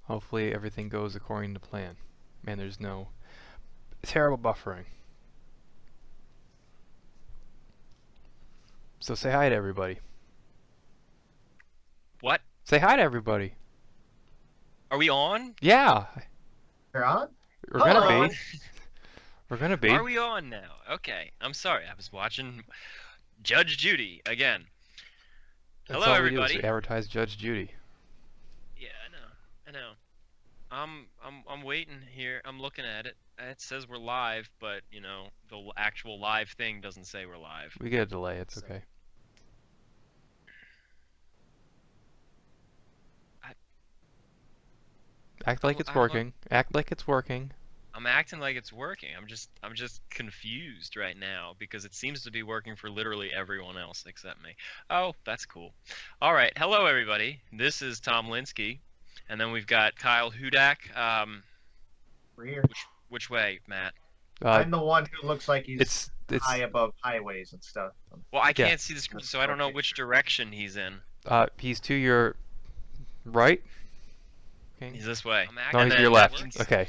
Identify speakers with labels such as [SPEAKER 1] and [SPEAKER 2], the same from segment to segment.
[SPEAKER 1] Hopefully everything goes according to plan. Man, there's no terrible buffering. So say hi to everybody.
[SPEAKER 2] What?
[SPEAKER 1] Say hi to everybody.
[SPEAKER 2] Are we on?
[SPEAKER 1] Yeah,
[SPEAKER 3] You're on?
[SPEAKER 1] we're gonna
[SPEAKER 3] Hello.
[SPEAKER 1] be. We're gonna be.
[SPEAKER 2] Are we on now? Okay. I'm sorry. I was watching Judge Judy again.
[SPEAKER 1] That's
[SPEAKER 2] Hello,
[SPEAKER 1] all we do is
[SPEAKER 2] everybody.
[SPEAKER 1] we advertise Judge Judy.
[SPEAKER 2] Yeah, I know. I'm waiting here. I'm looking at it. It says we're live, but you know the actual live thing doesn't say we're live.
[SPEAKER 1] We get a delay. It's okay. Act like it's working. Act like it's working.
[SPEAKER 2] I'm acting like it's working. I'm just confused right now because it seems to be working for literally everyone else except me. Oh, that's cool. All right. Hello, everybody. This is Tom Linsky, and then we've got Kyle Hudak.
[SPEAKER 3] We're here.
[SPEAKER 2] Which way, Matt?
[SPEAKER 3] I'm the one who looks like he's
[SPEAKER 1] It's
[SPEAKER 3] high above highways and stuff.
[SPEAKER 2] Well, I
[SPEAKER 1] Yeah.
[SPEAKER 2] can't see the screen, so I don't know which direction he's in.
[SPEAKER 1] he's to your right. Okay.
[SPEAKER 2] He's this way.
[SPEAKER 1] No, he's to your left. Okay.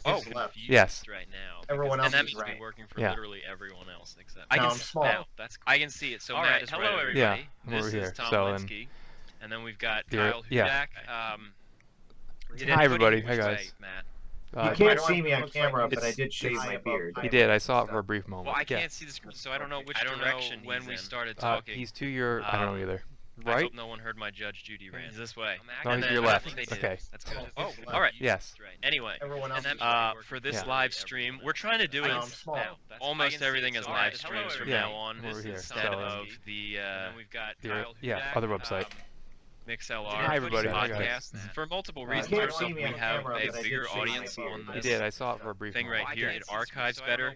[SPEAKER 2] Oh,
[SPEAKER 3] left.
[SPEAKER 1] Yes.
[SPEAKER 2] Right now.
[SPEAKER 3] Everyone else
[SPEAKER 2] and that
[SPEAKER 3] is
[SPEAKER 2] means to
[SPEAKER 3] right.
[SPEAKER 2] be working for
[SPEAKER 1] Yeah.
[SPEAKER 2] literally everyone else except.
[SPEAKER 3] No,
[SPEAKER 2] I can
[SPEAKER 3] I'm small.
[SPEAKER 2] now. I can see it. So Matt is hello, everybody.
[SPEAKER 1] Yeah, I'm
[SPEAKER 2] this
[SPEAKER 1] over
[SPEAKER 2] is
[SPEAKER 1] here.
[SPEAKER 2] Tom
[SPEAKER 1] So,
[SPEAKER 2] Linsky, and then we've got
[SPEAKER 1] You're-
[SPEAKER 2] Kyle Hudak.
[SPEAKER 1] yeah.
[SPEAKER 2] Did
[SPEAKER 1] Hi, everybody.
[SPEAKER 2] anybody-
[SPEAKER 1] Hi,
[SPEAKER 2] which
[SPEAKER 1] guys.
[SPEAKER 2] way, Matt?
[SPEAKER 3] You can't see me on camera, but I did shave
[SPEAKER 1] it's-
[SPEAKER 3] my beard.
[SPEAKER 1] He did. I saw it for a brief moment.
[SPEAKER 2] Well, I
[SPEAKER 1] Yeah.
[SPEAKER 2] can't see the screen, so I don't know which direction when we started
[SPEAKER 1] Uh,
[SPEAKER 2] talking.
[SPEAKER 1] he's to your. I don't know either.
[SPEAKER 2] I
[SPEAKER 1] Right.
[SPEAKER 2] hope no one heard my Judge Judy rant. He's this way.
[SPEAKER 1] No,
[SPEAKER 2] And
[SPEAKER 1] he's to
[SPEAKER 2] then-
[SPEAKER 1] your
[SPEAKER 2] I
[SPEAKER 1] left.
[SPEAKER 2] think they did.
[SPEAKER 1] Okay.
[SPEAKER 2] That's good.
[SPEAKER 3] Oh,
[SPEAKER 2] All right.
[SPEAKER 1] Yes.
[SPEAKER 2] Anyway,
[SPEAKER 3] Everyone else is
[SPEAKER 2] for this
[SPEAKER 1] Yeah.
[SPEAKER 2] live stream, we're trying to do
[SPEAKER 3] I
[SPEAKER 2] it
[SPEAKER 3] know, I'm small.
[SPEAKER 2] almost everything as live streams from
[SPEAKER 1] Yeah,
[SPEAKER 2] now on
[SPEAKER 1] over here.
[SPEAKER 2] instead
[SPEAKER 1] So,
[SPEAKER 2] of the we've got
[SPEAKER 1] Your, yeah, other website.
[SPEAKER 2] MixLR
[SPEAKER 1] Hi, everybody. Hi, guys.
[SPEAKER 2] podcast. For multiple
[SPEAKER 3] You
[SPEAKER 2] reasons,
[SPEAKER 3] can't
[SPEAKER 2] first
[SPEAKER 3] see
[SPEAKER 2] off,
[SPEAKER 3] me
[SPEAKER 2] we
[SPEAKER 3] on
[SPEAKER 2] have
[SPEAKER 3] camera,
[SPEAKER 2] a
[SPEAKER 3] but I did
[SPEAKER 2] bigger
[SPEAKER 3] shave my
[SPEAKER 2] audience
[SPEAKER 3] beard.
[SPEAKER 2] on
[SPEAKER 1] He
[SPEAKER 2] this
[SPEAKER 1] did. I saw it for a brief
[SPEAKER 2] thing
[SPEAKER 1] moment.
[SPEAKER 2] right here. It archives better.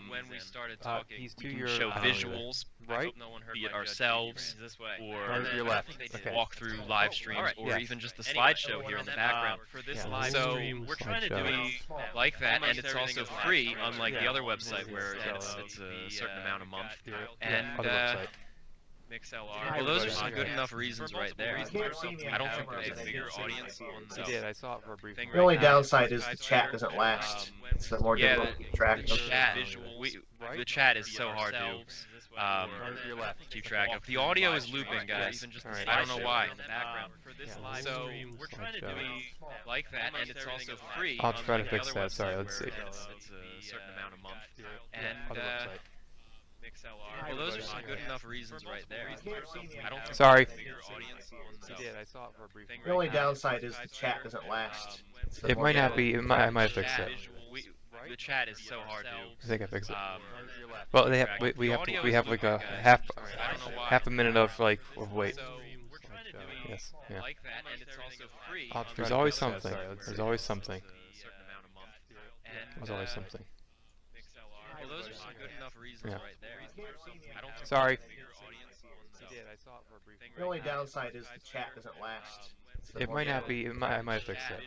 [SPEAKER 2] When we started talking,
[SPEAKER 1] he's to
[SPEAKER 2] we can
[SPEAKER 1] your.
[SPEAKER 2] show
[SPEAKER 1] I don't know either.
[SPEAKER 2] visuals,
[SPEAKER 1] Right.
[SPEAKER 2] be it ourselves or
[SPEAKER 1] No, he's to your left. Okay.
[SPEAKER 2] walk through live streams, or
[SPEAKER 1] Yes.
[SPEAKER 2] even just the slideshow here in the background.
[SPEAKER 1] for this live
[SPEAKER 2] So
[SPEAKER 1] stream,
[SPEAKER 2] we're trying to do
[SPEAKER 1] slideshow.
[SPEAKER 2] it like that, and it's also free, unlike
[SPEAKER 1] Yeah.
[SPEAKER 2] the other website where
[SPEAKER 1] So,
[SPEAKER 2] it's a certain amount a month.
[SPEAKER 1] Your,
[SPEAKER 2] And
[SPEAKER 1] other website.
[SPEAKER 2] MixLR. Well, those are some good enough reasons right there.
[SPEAKER 3] You can't see me on
[SPEAKER 2] I don't think
[SPEAKER 3] camera,
[SPEAKER 2] there's
[SPEAKER 3] but
[SPEAKER 2] a
[SPEAKER 3] I
[SPEAKER 2] bigger
[SPEAKER 3] did shave my
[SPEAKER 2] audience
[SPEAKER 3] beard.
[SPEAKER 2] on
[SPEAKER 1] He
[SPEAKER 2] this
[SPEAKER 1] did. I saw it for a brief
[SPEAKER 2] thing
[SPEAKER 1] moment.
[SPEAKER 3] The only
[SPEAKER 2] right now.
[SPEAKER 3] downside is the chat doesn't last. It's more
[SPEAKER 2] Yeah,
[SPEAKER 3] difficult to keep track
[SPEAKER 2] the
[SPEAKER 3] of.
[SPEAKER 2] chat,
[SPEAKER 1] Right.
[SPEAKER 2] the chat is so hard to
[SPEAKER 1] Your left.
[SPEAKER 2] keep track of. The audio is looping, guys.
[SPEAKER 1] Alright.
[SPEAKER 2] I don't know why.
[SPEAKER 1] Yeah.
[SPEAKER 2] So we're trying to do
[SPEAKER 1] Slideshow.
[SPEAKER 2] it like that, and it's also free.
[SPEAKER 1] I'll try to
[SPEAKER 2] unlike the
[SPEAKER 1] fix
[SPEAKER 2] other
[SPEAKER 1] that. Sorry,
[SPEAKER 2] website
[SPEAKER 1] let's
[SPEAKER 2] where
[SPEAKER 1] see.
[SPEAKER 2] It's a certain amount a month.
[SPEAKER 1] And
[SPEAKER 2] And
[SPEAKER 1] other
[SPEAKER 2] well, those are some good enough reasons right there. I don't think
[SPEAKER 1] Sorry.
[SPEAKER 2] there's a bigger audience on
[SPEAKER 1] He
[SPEAKER 2] this
[SPEAKER 1] did. I saw it for a brief
[SPEAKER 2] thing
[SPEAKER 1] moment.
[SPEAKER 3] The only
[SPEAKER 2] right now.
[SPEAKER 3] downside is the chat doesn't last. It's
[SPEAKER 1] It
[SPEAKER 3] more
[SPEAKER 1] might not
[SPEAKER 3] difficult.
[SPEAKER 1] be. I might have fixed
[SPEAKER 2] Chat,
[SPEAKER 1] it.
[SPEAKER 2] the chat is so hard to.
[SPEAKER 1] I think I fixed it.
[SPEAKER 2] Um,
[SPEAKER 1] Well, we have
[SPEAKER 2] audio
[SPEAKER 1] we
[SPEAKER 2] is
[SPEAKER 1] have like a
[SPEAKER 2] looping, guys.
[SPEAKER 1] half
[SPEAKER 2] I don't know why.
[SPEAKER 1] half a minute of like of wait.
[SPEAKER 2] So we're trying to do it
[SPEAKER 1] Yes. Yeah.
[SPEAKER 2] like that, and it's also free.
[SPEAKER 1] There's always something. There's always something. There's always something.
[SPEAKER 2] Well, those are some good enough reasons
[SPEAKER 1] Yeah.
[SPEAKER 2] right there. I don't think
[SPEAKER 1] Sorry.
[SPEAKER 2] there's a bigger audience on this
[SPEAKER 1] He did. I saw it for a brief
[SPEAKER 3] The only downside is the chat doesn't last. It's
[SPEAKER 1] It
[SPEAKER 3] more
[SPEAKER 1] might not
[SPEAKER 3] difficult.
[SPEAKER 1] be. I might have fixed it.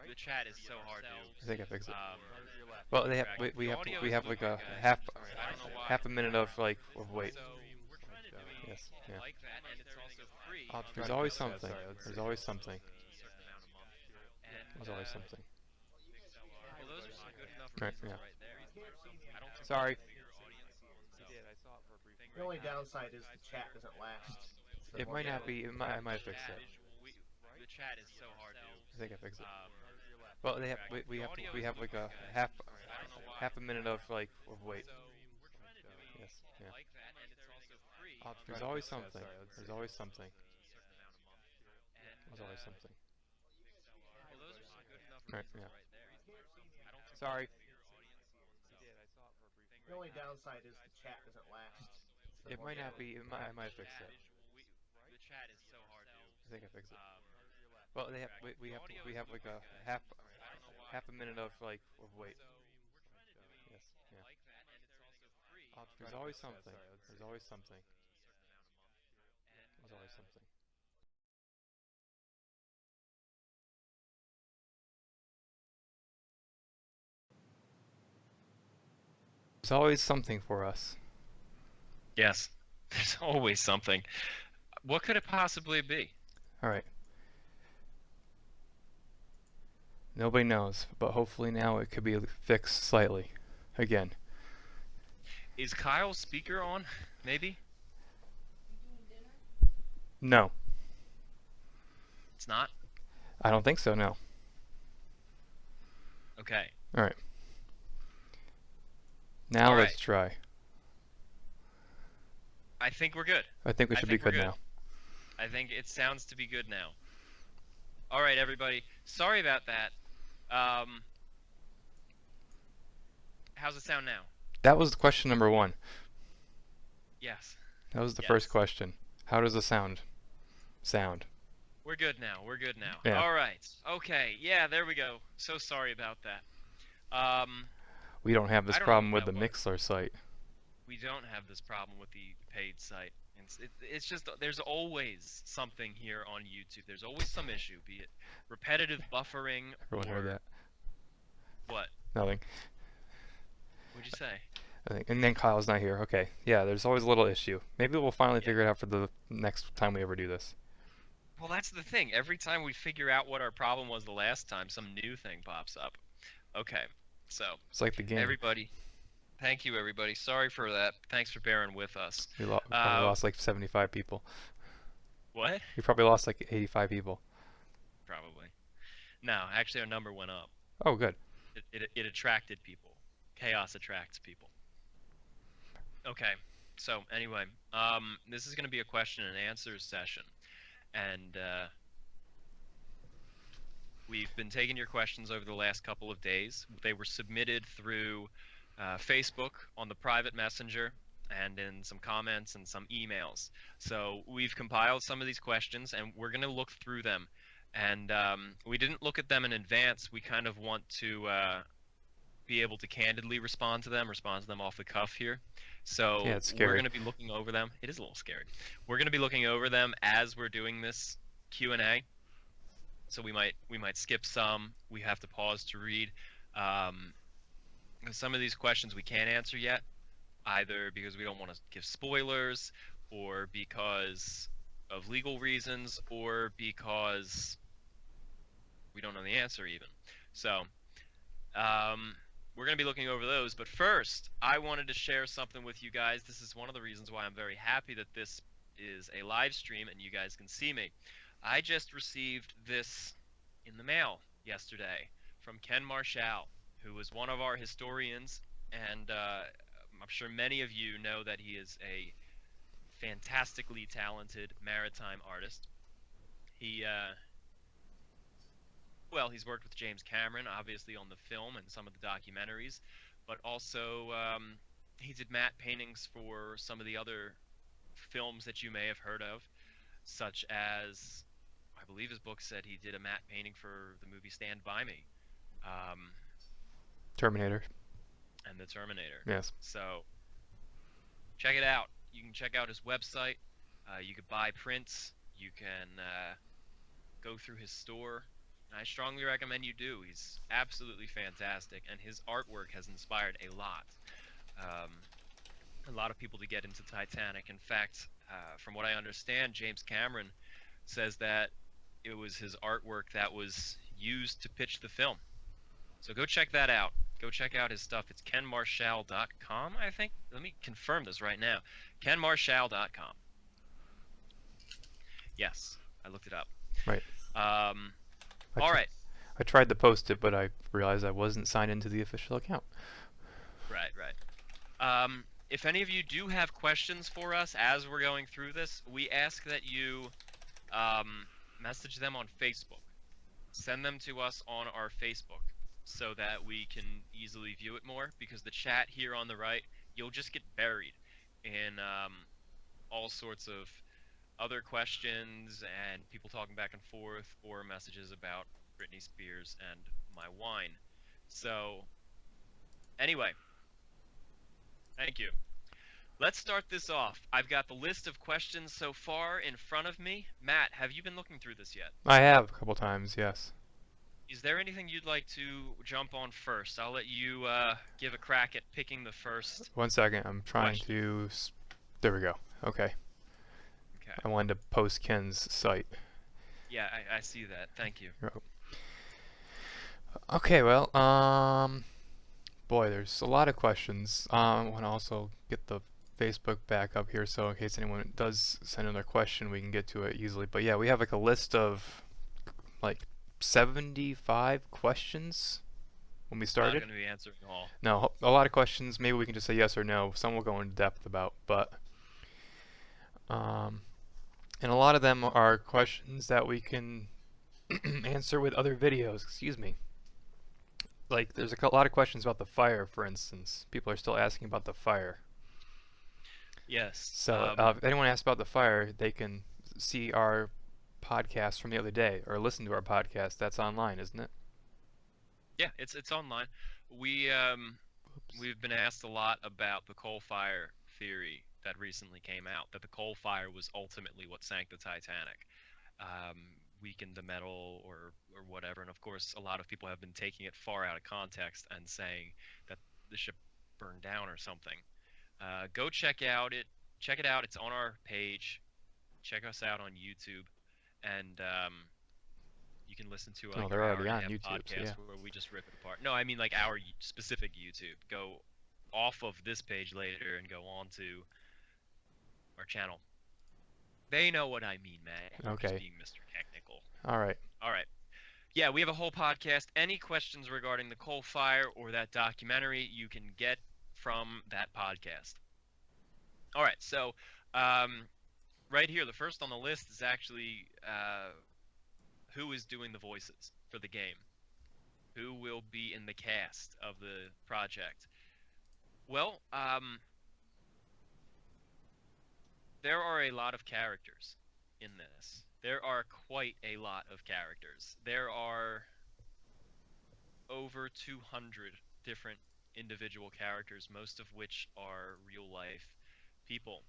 [SPEAKER 2] The chat is so hard to.
[SPEAKER 1] I think I fixed it.
[SPEAKER 2] Um,
[SPEAKER 1] Well, we have like a half a minute of like of wait.
[SPEAKER 2] So we're trying to do it
[SPEAKER 1] Yes. Yeah.
[SPEAKER 2] like that, and it's also free.
[SPEAKER 1] There's always something. There's always something. There's always something.
[SPEAKER 2] Well, those are some good enough
[SPEAKER 1] Right.
[SPEAKER 2] reasons
[SPEAKER 1] Yeah.
[SPEAKER 2] right there. I don't think
[SPEAKER 1] Sorry.
[SPEAKER 2] there's a bigger audience on this.
[SPEAKER 3] The only downside is the chat doesn't last. It's
[SPEAKER 1] It
[SPEAKER 3] more
[SPEAKER 1] might not
[SPEAKER 3] difficult.
[SPEAKER 1] be. I might have fixed it.
[SPEAKER 2] The chat is so hard to.
[SPEAKER 1] I think I fixed it.
[SPEAKER 2] Um,
[SPEAKER 1] Well, we have like a half a minute of like of wait.
[SPEAKER 2] so we're trying to do it
[SPEAKER 1] Yes. Yeah.
[SPEAKER 2] like that, and it's also free.
[SPEAKER 1] There's always something. There's always something. There's always something.
[SPEAKER 2] Well, those are some good enough
[SPEAKER 1] Right.
[SPEAKER 2] reasons
[SPEAKER 1] Yeah.
[SPEAKER 2] right there. I don't think
[SPEAKER 1] Sorry.
[SPEAKER 3] The only downside is the chat doesn't last. It's
[SPEAKER 1] It
[SPEAKER 3] more
[SPEAKER 1] might not
[SPEAKER 3] difficult.
[SPEAKER 1] be. I might have fixed it.
[SPEAKER 2] the chat is so hard to.
[SPEAKER 1] I think I fixed it. Well, we have like a half a minute of like of wait. Yes. Yeah.
[SPEAKER 2] Like that, and it's also free.
[SPEAKER 1] There's always something. There's always something. There's always something. There's always something for us.
[SPEAKER 2] Yes, there's always something. What could it possibly be?
[SPEAKER 1] All right. Nobody knows, but hopefully now it could be fixed slightly. Again.
[SPEAKER 2] Is Kyle's speaker on? Maybe?
[SPEAKER 1] No.
[SPEAKER 2] It's not?
[SPEAKER 1] I don't think so, no.
[SPEAKER 2] Okay.
[SPEAKER 1] Alright. Now
[SPEAKER 2] All
[SPEAKER 1] let's
[SPEAKER 2] right.
[SPEAKER 1] try.
[SPEAKER 2] I think we're good.
[SPEAKER 1] I think we
[SPEAKER 2] I
[SPEAKER 1] should
[SPEAKER 2] think
[SPEAKER 1] be
[SPEAKER 2] we're
[SPEAKER 1] good
[SPEAKER 2] good.
[SPEAKER 1] now.
[SPEAKER 2] I think it sounds to be good now. All right, everybody. Sorry about that. How's it sound now?
[SPEAKER 1] That was question number 1.
[SPEAKER 2] Yes.
[SPEAKER 1] That was the
[SPEAKER 2] Yes.
[SPEAKER 1] first question. How does the sound?
[SPEAKER 2] We're good now. We're good now.
[SPEAKER 1] Yeah.
[SPEAKER 2] All right. Okay. Yeah, there we go. So sorry about that.
[SPEAKER 1] We don't have this
[SPEAKER 2] I don't know
[SPEAKER 1] problem
[SPEAKER 2] what
[SPEAKER 1] with the
[SPEAKER 2] that was.
[SPEAKER 1] Mixler site.
[SPEAKER 2] We don't have this problem with the paid site. It's just there's always something here on YouTube. There's always some issue, be it repetitive buffering
[SPEAKER 1] Everyone
[SPEAKER 2] or
[SPEAKER 1] heard that.
[SPEAKER 2] what?
[SPEAKER 1] Nothing.
[SPEAKER 2] What'd you say?
[SPEAKER 1] I think. And then Kyle's not here. Okay. Yeah, there's always a little issue. Maybe we'll finally
[SPEAKER 2] Yeah.
[SPEAKER 1] figure it out for the next time we ever do this.
[SPEAKER 2] Well, that's the thing. Every time we figure out what our problem was the last time, some new thing pops up. Okay. So,
[SPEAKER 1] It's like the game.
[SPEAKER 2] everybody, thank you, everybody. Sorry for that. Thanks for bearing with us.
[SPEAKER 1] We probably lost like 75 people.
[SPEAKER 2] What?
[SPEAKER 1] We probably lost like 85 people.
[SPEAKER 2] Probably. No, actually, our number went up.
[SPEAKER 1] Oh, good.
[SPEAKER 2] It attracted people. Chaos attracts people. Okay. So anyway, this is going to be a question and answer session, and we've been taking your questions over the last couple of days. They were submitted through Facebook on the private messenger and in some comments and some emails. So we've compiled some of these questions and we're going to look through them. And we didn't look at them in advance. We kind of want to be able to candidly respond to them off the cuff here. So
[SPEAKER 1] Yeah, it's
[SPEAKER 2] we're
[SPEAKER 1] scary.
[SPEAKER 2] going to be looking over them. It is a little scary. We're going to be looking over them as we're doing this Q&A. So we might skip some. We have to pause to read. Some of these questions we can't answer yet, either because we don't want to give spoilers, or because of legal reasons, or because we don't know the answer even. So we're going to be looking over those. But first, I wanted to share something with you guys. This is one of the reasons why I'm very happy that this is a live stream and you guys can see me. I just received this in the mail yesterday from Ken Marschall, who is one of our historians, and I'm sure many of you know that he is a fantastically talented maritime artist. Well, he's worked with James Cameron, obviously, on the film and some of the documentaries, but also he did matte paintings for some of the other films that you may have heard of, such as, I believe his book said he did a matte painting for the movie Stand By Me.
[SPEAKER 1] Terminator.
[SPEAKER 2] And the Terminator.
[SPEAKER 1] Yes.
[SPEAKER 2] So check it out. You can check out his website. You could buy prints. You can go through his store. I strongly recommend you do. He's absolutely fantastic, and his artwork has inspired a lot of people to get into Titanic. In fact, from what I understand, James Cameron says that it was his artwork that was used to pitch the film. So go check that out. Go check out his stuff. It's kenmarschall.com, I think. Let me confirm this right now. kenmarschall.com. Yes, I looked it up.
[SPEAKER 1] Right.
[SPEAKER 2] All right.
[SPEAKER 1] I tried to post it, but I realized I wasn't signed into the official account.
[SPEAKER 2] Right. If any of you do have questions for us as we're going through this, we ask that you message them on Facebook. Send them to us on our Facebook so that we can easily view it more, because the chat here on the right, you'll just get buried in all sorts of other questions and people talking back and forth, or messages about Britney Spears and my wine. So anyway, thank you. Let's start this off. I've got the list of questions so far in front of me. Matt, have you been looking through this yet?
[SPEAKER 1] I have a couple times, yes.
[SPEAKER 2] Is there anything you'd like to jump on first? I'll let you give a crack at picking the first.
[SPEAKER 1] 1 second, I'm trying
[SPEAKER 2] question.
[SPEAKER 1] to... There we go. Okay.
[SPEAKER 2] Okay.
[SPEAKER 1] I wanted to post Ken's site.
[SPEAKER 2] Yeah, I see that. Thank you.
[SPEAKER 1] Okay, well, boy, there's a lot of questions. I want to also get the Facebook back up here, so in case anyone does send another question, we can get to it easily. But yeah, we have like a list of like 75 questions when we
[SPEAKER 2] Not
[SPEAKER 1] started.
[SPEAKER 2] going to be answering all.
[SPEAKER 1] No, a lot of questions. Maybe we can just say yes or no. Some we'll go into depth about, but um, and a lot of them are questions that we can answer with other videos. Excuse me. Like, there's a lot of questions about the fire, for instance. People are still asking about the fire.
[SPEAKER 2] Yes.
[SPEAKER 1] So, if anyone asks about the fire, they can see our podcast from the other day, or listen to our podcast. That's online, isn't it?
[SPEAKER 2] Yeah, it's online. We we've been asked a lot about the coal fire theory that recently came out, that the coal fire was ultimately what sank the Titanic, weakened the metal or whatever. And of course, a lot of people have been taking it far out of context and saying that the ship burned down or something. Go check it out. It's on our page. Check us out on YouTube, and you can listen to
[SPEAKER 1] Oh,
[SPEAKER 2] like
[SPEAKER 1] they're
[SPEAKER 2] our
[SPEAKER 1] already on
[SPEAKER 2] hour-and-a-half
[SPEAKER 1] YouTube, so
[SPEAKER 2] podcast
[SPEAKER 1] yeah.
[SPEAKER 2] where we just rip it apart. No, I mean like our specific YouTube. Go off of this page later and go on to our channel. They know what I mean, man. I'm just
[SPEAKER 1] Okay.
[SPEAKER 2] being Mr. Technical.
[SPEAKER 1] All right.
[SPEAKER 2] All right. Yeah, we have a whole podcast. Any questions regarding the coal fire or that documentary, you can get from that podcast. All right, so right here, the first on the list is actually who is doing the voices for the game? Who will be in the cast of the project? Well, there are a lot of characters in this. There are quite a lot of characters. There are over 200 different individual characters, most of which are real life people.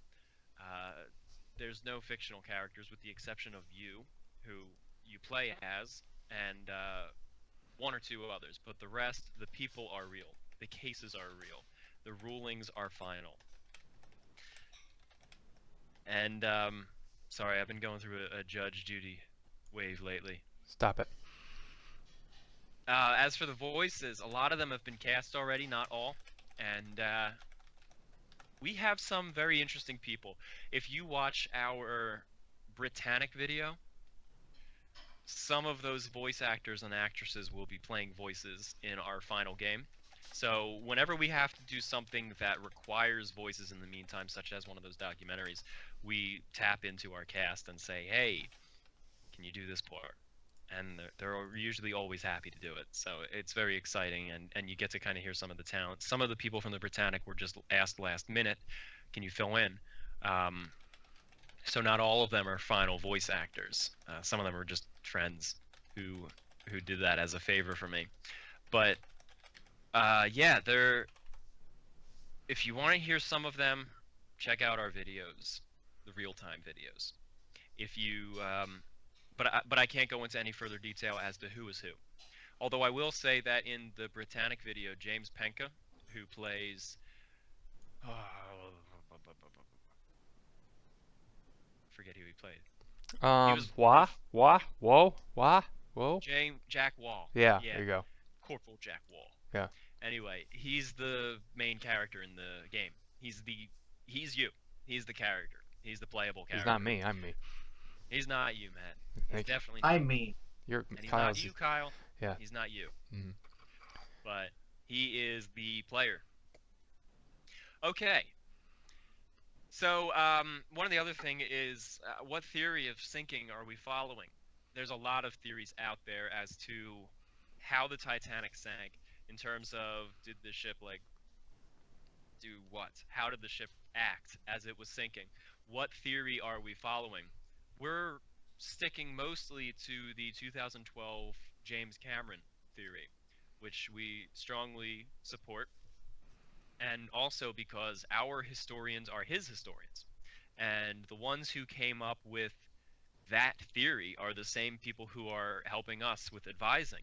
[SPEAKER 2] There's no fictional characters with the exception of you, who you play as, and one or two others, but the rest, the people are real. The cases are real. The rulings are final. And, sorry, I've been going through a Judge Judy wave lately.
[SPEAKER 1] Stop it.
[SPEAKER 2] As for the voices, a lot of them have been cast already, not all. And we have some very interesting people. If you watch our Britannic video, some of those voice actors and actresses will be playing voices in our final game. So whenever we have to do something that requires voices in the meantime, such as one of those documentaries, we tap into our cast and say, hey, can you do this part? And they're usually always happy to do it. So it's very exciting, and you get to kind of hear some of the talent. Some of the people from the Britannic were just asked last minute, can you fill in? So not all of them are final voice actors. Some of them are just friends who did that as a favor for me. But yeah, if you want to hear some of them, check out our videos, the real-time videos. If you but I can't go into any further detail as to who is who. Although I will say that in the Britannic video, James Penka, who plays forget who he played.
[SPEAKER 1] Whoa.
[SPEAKER 2] Jack Wall.
[SPEAKER 1] Yeah, there you go.
[SPEAKER 2] Corporal Jack Wall.
[SPEAKER 1] Yeah.
[SPEAKER 2] Anyway, he's the main character in the game. He's you. He's the character. He's the playable character.
[SPEAKER 1] He's not me. I'm me.
[SPEAKER 2] He's not you, man. He's
[SPEAKER 1] Thank you.
[SPEAKER 2] definitely not.
[SPEAKER 3] I'm me.
[SPEAKER 1] You're
[SPEAKER 2] And he's
[SPEAKER 1] Kyle's.
[SPEAKER 2] not you, Kyle.
[SPEAKER 1] Yeah.
[SPEAKER 2] He's not you.
[SPEAKER 1] Mhm.
[SPEAKER 2] But he is the player. Okay. So one of the other thing is what theory of sinking are we following? There's a lot of theories out there as to how the Titanic sank in terms of did the ship like do what? How did the ship act as it was sinking? What theory are we following? We're sticking mostly to the 2012 James Cameron theory, which we strongly support, and also because our historians are his historians. And the ones who came up with that theory are the same people who are helping us with advising.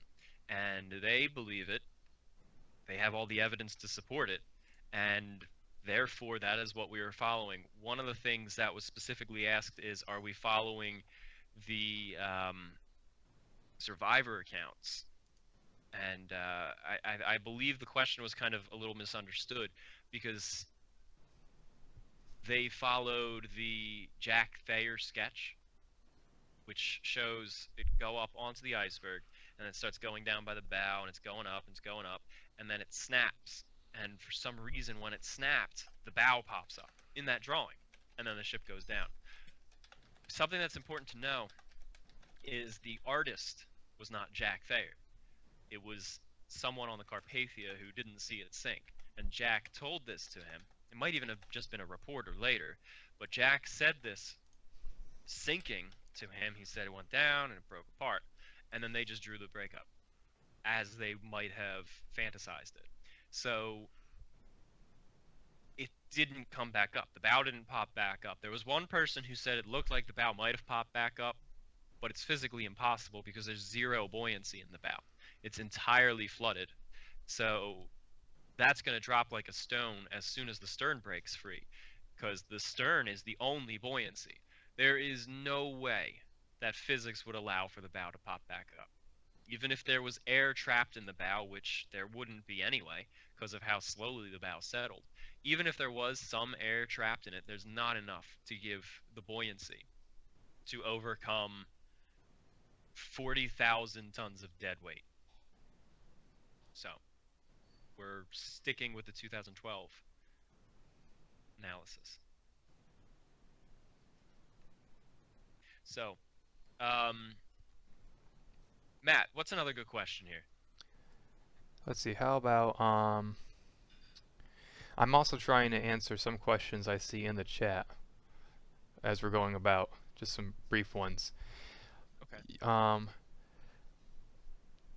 [SPEAKER 2] And they believe it. They have all the evidence to support it. And therefore, that is what we are following. One of the things that was specifically asked is, are we following the survivor accounts? And I believe the question was kind of a little misunderstood because they followed the Jack Thayer sketch, which shows it go up onto the iceberg, and it starts going down by the bow, and it's going up, and it's going up, and then it snaps. And for some reason, when it snapped, the bow pops up in that drawing, and then the ship goes down. Something that's important to know is the artist was not Jack Thayer. It was someone on the Carpathia who didn't see it sink. And Jack told this to him. It might even have just been a reporter later, but Jack said this sinking to him. He said it went down and it broke apart. And then they just drew the breakup as they might have fantasized it. So it didn't come back up. The bow didn't pop back up. There was one person who said it looked like the bow might have popped back up, but it's physically impossible because there's zero buoyancy in the bow. It's entirely flooded. So that's going to drop like a stone as soon as the stern breaks free, because the stern is the only buoyancy. There is no way that physics would allow for the bow to pop back up. Even if there was air trapped in the bow, which there wouldn't be anyway because of how slowly the bow settled, even if there was some air trapped in it, there's not enough to give the buoyancy to overcome 40,000 tons of dead weight. So we're sticking with the 2012 analysis. So, Matt, what's another good question here?
[SPEAKER 1] Let's see. How about I'm also trying to answer some questions I see in the chat as we're going about, just some brief ones.
[SPEAKER 2] Okay.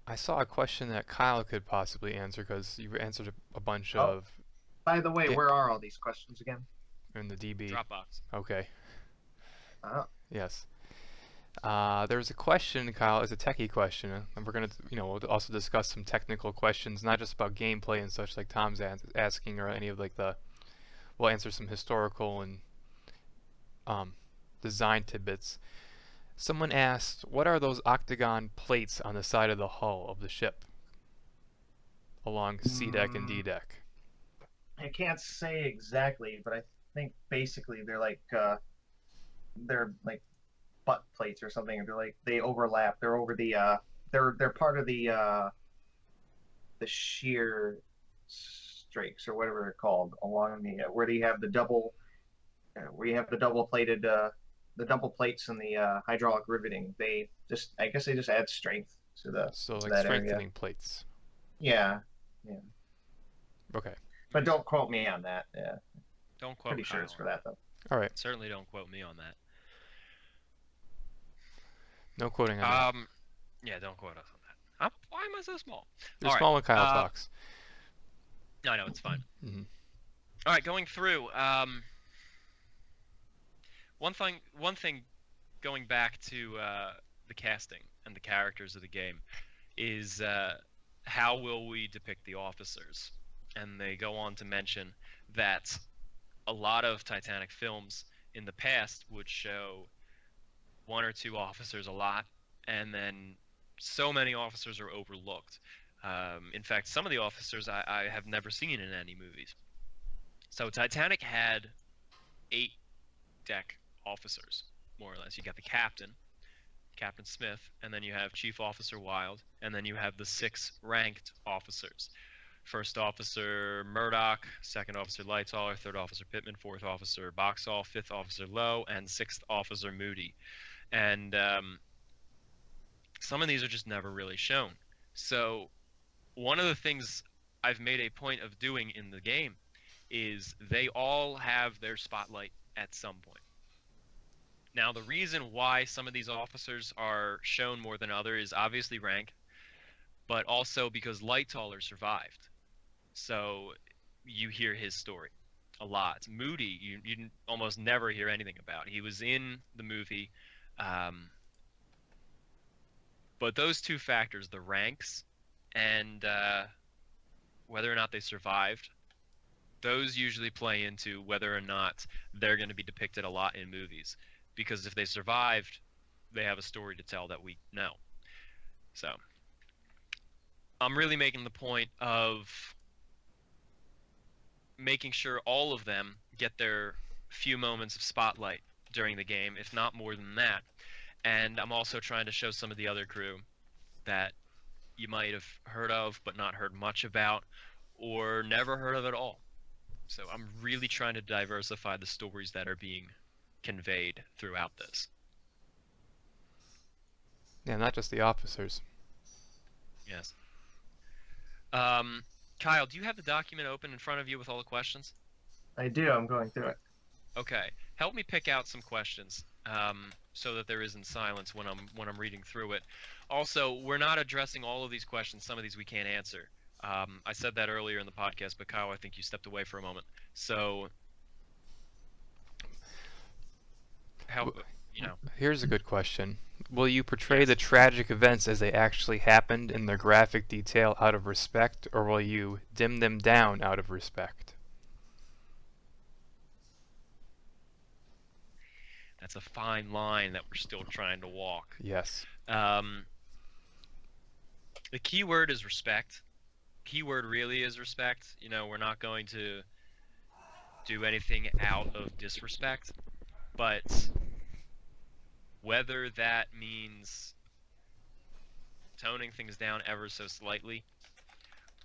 [SPEAKER 1] I saw a question that Kyle could possibly answer because you answered a bunch
[SPEAKER 3] Oh.
[SPEAKER 1] of
[SPEAKER 3] By the way,
[SPEAKER 1] Yeah.
[SPEAKER 3] where are all these questions again?
[SPEAKER 1] in the DB.
[SPEAKER 2] Dropbox.
[SPEAKER 1] Okay.
[SPEAKER 3] Oh.
[SPEAKER 1] Yes. There's a question, Kyle. It's a techie question, and we're gonna, we'll also discuss some technical questions, not just about gameplay and such, like Tom's asking, or any of like the. We'll answer some historical and design tidbits. Someone asked, "What are those octagon plates on the side of the hull of the ship, along C deck and D deck?"
[SPEAKER 3] I can't say exactly, but I think basically they're like butt plates or something. They overlap. They're over the they're part of the shear strakes or whatever they're called along the where you have the double plated the double plates and the hydraulic riveting. I guess they just add strength to
[SPEAKER 1] So
[SPEAKER 3] to
[SPEAKER 1] like
[SPEAKER 3] that
[SPEAKER 1] strengthening
[SPEAKER 3] area.
[SPEAKER 1] plates.
[SPEAKER 3] Yeah.
[SPEAKER 1] Okay.
[SPEAKER 3] But don't quote me on that. Yeah.
[SPEAKER 2] Don't quote
[SPEAKER 3] Pretty sure
[SPEAKER 2] Kyle
[SPEAKER 3] it's for
[SPEAKER 2] on
[SPEAKER 3] that though.
[SPEAKER 1] All right.
[SPEAKER 2] Certainly don't quote me on that.
[SPEAKER 1] No quoting on that.
[SPEAKER 2] Yeah, don't quote us on that. Why am I so small?
[SPEAKER 1] You're
[SPEAKER 2] All
[SPEAKER 1] small
[SPEAKER 2] right.
[SPEAKER 1] when Kyle talks.
[SPEAKER 2] No, I know, it's fine.
[SPEAKER 1] Mm-hmm.
[SPEAKER 2] All right, going through. One thing going back to the casting and the characters of the game is how will we depict the officers? And they go on to mention that a lot of Titanic films in the past would show one or two officers a lot, and then so many officers are overlooked. In fact, some of the officers I have never seen in any movies. So Titanic had 8 deck officers, more or less. You got the captain, Captain Smith, and then you have Chief Officer Wilde, and then you have the 6 ranked officers. First Officer Murdoch, Second Officer Lightoller, Third Officer Pittman, Fourth Officer Boxall, Fifth Officer Lowe, and Sixth Officer Moody. And some of these are just never really shown. So one of the things I've made a point of doing in the game is they all have their spotlight at some point. Now, the reason why some of these officers are shown more than others is obviously rank, but also because Lightoller survived. So you hear his story a lot. Moody, you almost never hear anything about. He was in the movie, but those two factors, the ranks and whether or not they survived, those usually play into whether or not they're going to be depicted a lot in movies. Because if they survived, they have a story to tell that we know. So I'm really making the point of making sure all of them get their few moments of spotlight during the game, if not more than that. And I'm also trying to show some of the other crew that you might have heard of but not heard much about, or never heard of at all. So I'm really trying to diversify the stories that are being conveyed throughout this.
[SPEAKER 1] Yeah, not just the officers.
[SPEAKER 2] Yes. Kyle, do you have the document open in front of you with all the questions?
[SPEAKER 3] I do. I'm going through it.
[SPEAKER 2] Okay. Help me pick out some questions, so that there isn't silence when I'm reading through it. Also, we're not addressing all of these questions. Some of these we can't answer. I said that earlier in the podcast, but Kyle, I think you stepped away for a moment. So,
[SPEAKER 1] Here's a good question. Will you portray
[SPEAKER 2] Yes.
[SPEAKER 1] the tragic events as they actually happened in their graphic detail out of respect, or will you dim them down out of respect?
[SPEAKER 2] That's a fine line that we're still trying to walk.
[SPEAKER 1] Yes.
[SPEAKER 2] The key word is respect. Keyword really is respect. We're not going to do anything out of disrespect, but whether that means toning things down ever so slightly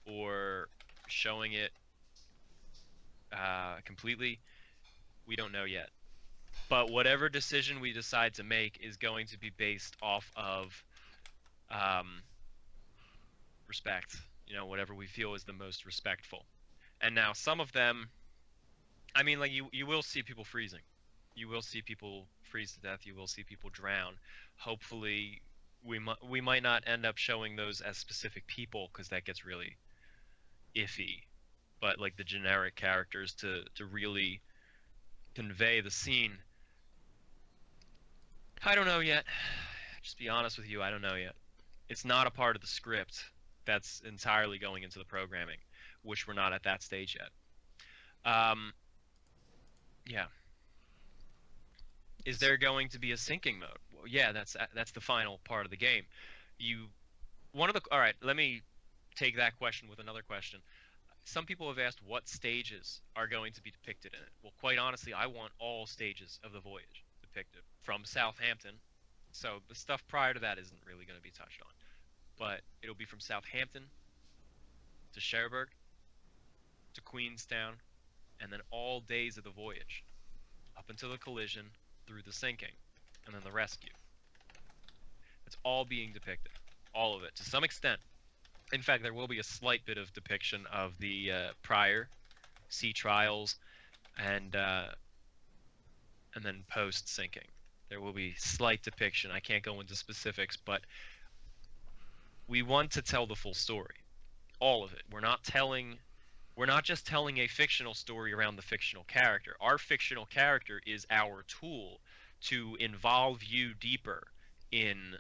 [SPEAKER 2] or showing it completely, we don't know yet. But whatever decision we decide to make is going to be based off of respect, whatever we feel is the most respectful. And now some of them, I mean, like you will see people freezing. You will see people freeze to death. You will see people drown. Hopefully, we might not end up showing those as specific people because that gets really iffy. But like the generic characters to really convey the scene, I don't know yet. Just be honest with you, I don't know yet. It's not a part of the script that's entirely going into the programming, which we're not at that stage yet. Yeah. Is there going to be a sinking mode? Well, yeah, that's the final part of the game. All right, let me take that question with another question. Some people have asked what stages are going to be depicted in it. Well, quite honestly, I want all stages of the voyage depicted from Southampton. So the stuff prior to that isn't really going to be touched on. But it'll be from Southampton to Cherbourg to Queenstown, and then all days of the voyage, up until the collision, through the sinking, and then the rescue. It's all being depicted. All of it, to some extent. In fact, there will be a slight bit of depiction of the prior sea trials and then post sinking. There will be slight depiction. I can't go into specifics, but we want to tell the full story, all of it. We're not just telling a fictional story around the fictional character. Our fictional character is our tool to involve you deeper in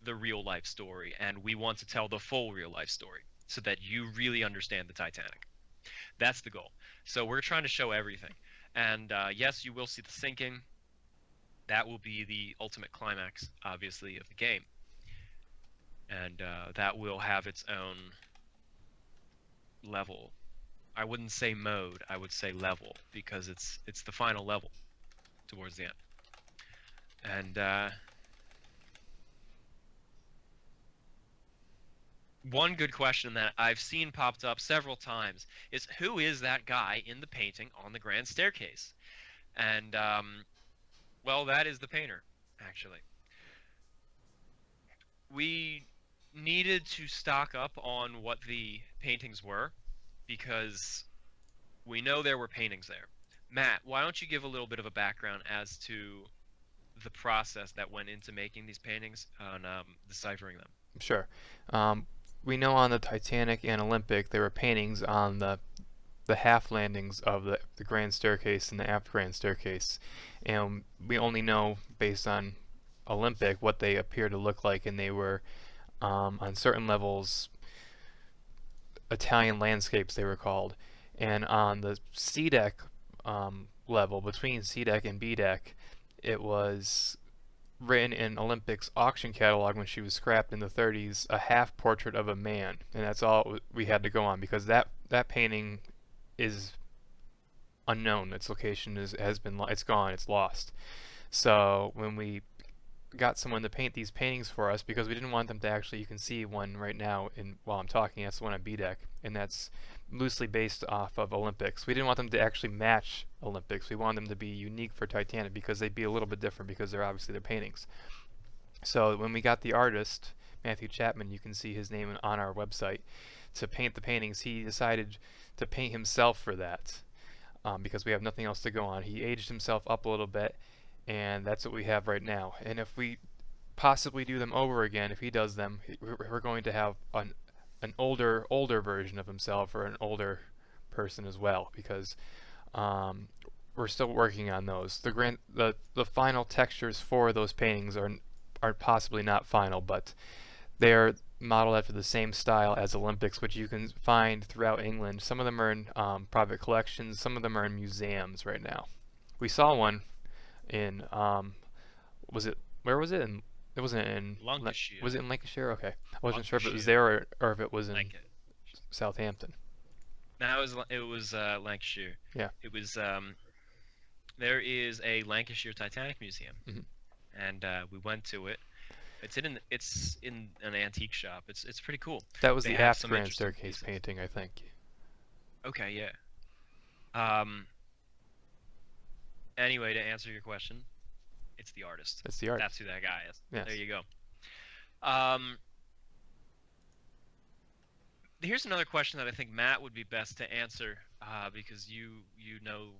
[SPEAKER 2] the real life story, and we want to tell the full real life story so that you really understand the Titanic. That's the goal. So we're trying to show everything. And yes, you will see the sinking. That will be the ultimate climax, obviously, of the game. And that will have its own level. I wouldn't say mode, I would say level, because it's the final level towards the end. And one good question that I've seen popped up several times is, who is that guy in the painting on the grand staircase? And well, that is the painter, actually. We needed to stock up on what the paintings were because we know there were paintings there. Matt, why don't you give a little bit of a background as to the process that went into making these paintings and deciphering them?
[SPEAKER 1] Sure. We know on the Titanic and Olympic there were paintings on the half landings of the grand staircase and the aft grand staircase, and we only know based on Olympic what they appear to look like, and they were on certain levels Italian landscapes they were called, and on the C deck level between C deck and B deck it was written in Olympics auction catalog when she was scrapped in the 30s, a half portrait of a man, and that's all we had to go on because that painting is unknown. Its location has been it's gone. It's lost. So when we got someone to paint these paintings for us, because we didn't want them to actually, you can see one right now in while I'm talking. That's the one on B deck, and that's loosely based off of Olympics. We didn't want them to actually match Olympics. We wanted them to be unique for Titanic because they'd be a little bit different because they're obviously their paintings. So when we got the artist, Matthew Chapman, you can see his name on our website, to paint the paintings, he decided to paint himself for that because we have nothing else to go on. He aged himself up a little bit, and that's what we have right now. And if we possibly do them over again, if he does them, we're going to have an older version of himself, or an older person as well, because we're still working on those. The final textures for those paintings are possibly not final, but they are modeled after the same style as Olympics, which you can find throughout England. Some of them are in private collections. Some of them are in museums right now. We saw one in was it where was it? It wasn't in
[SPEAKER 2] Lancashire.
[SPEAKER 1] Was it in Lancashire? Okay, I wasn't sure if it was
[SPEAKER 2] Lancashire.
[SPEAKER 1] there or if it was in
[SPEAKER 2] Lancashire.
[SPEAKER 1] Southampton.
[SPEAKER 2] No, it was Lancashire.
[SPEAKER 1] Yeah.
[SPEAKER 2] It was there is a Lancashire Titanic Museum,
[SPEAKER 1] Mhm.
[SPEAKER 2] and we went to it. It's in an antique shop. It's pretty cool.
[SPEAKER 1] That was
[SPEAKER 2] They
[SPEAKER 1] the
[SPEAKER 2] have
[SPEAKER 1] aft
[SPEAKER 2] some
[SPEAKER 1] grand
[SPEAKER 2] interesting
[SPEAKER 1] staircase
[SPEAKER 2] pieces.
[SPEAKER 1] painting, I think.
[SPEAKER 2] Okay, yeah. Anyway, to answer your question, it's the artist.
[SPEAKER 1] That's the art.
[SPEAKER 2] That's who that guy is.
[SPEAKER 1] Yes.
[SPEAKER 2] There you go. Here's another question that I think Matt would be best to answer because you know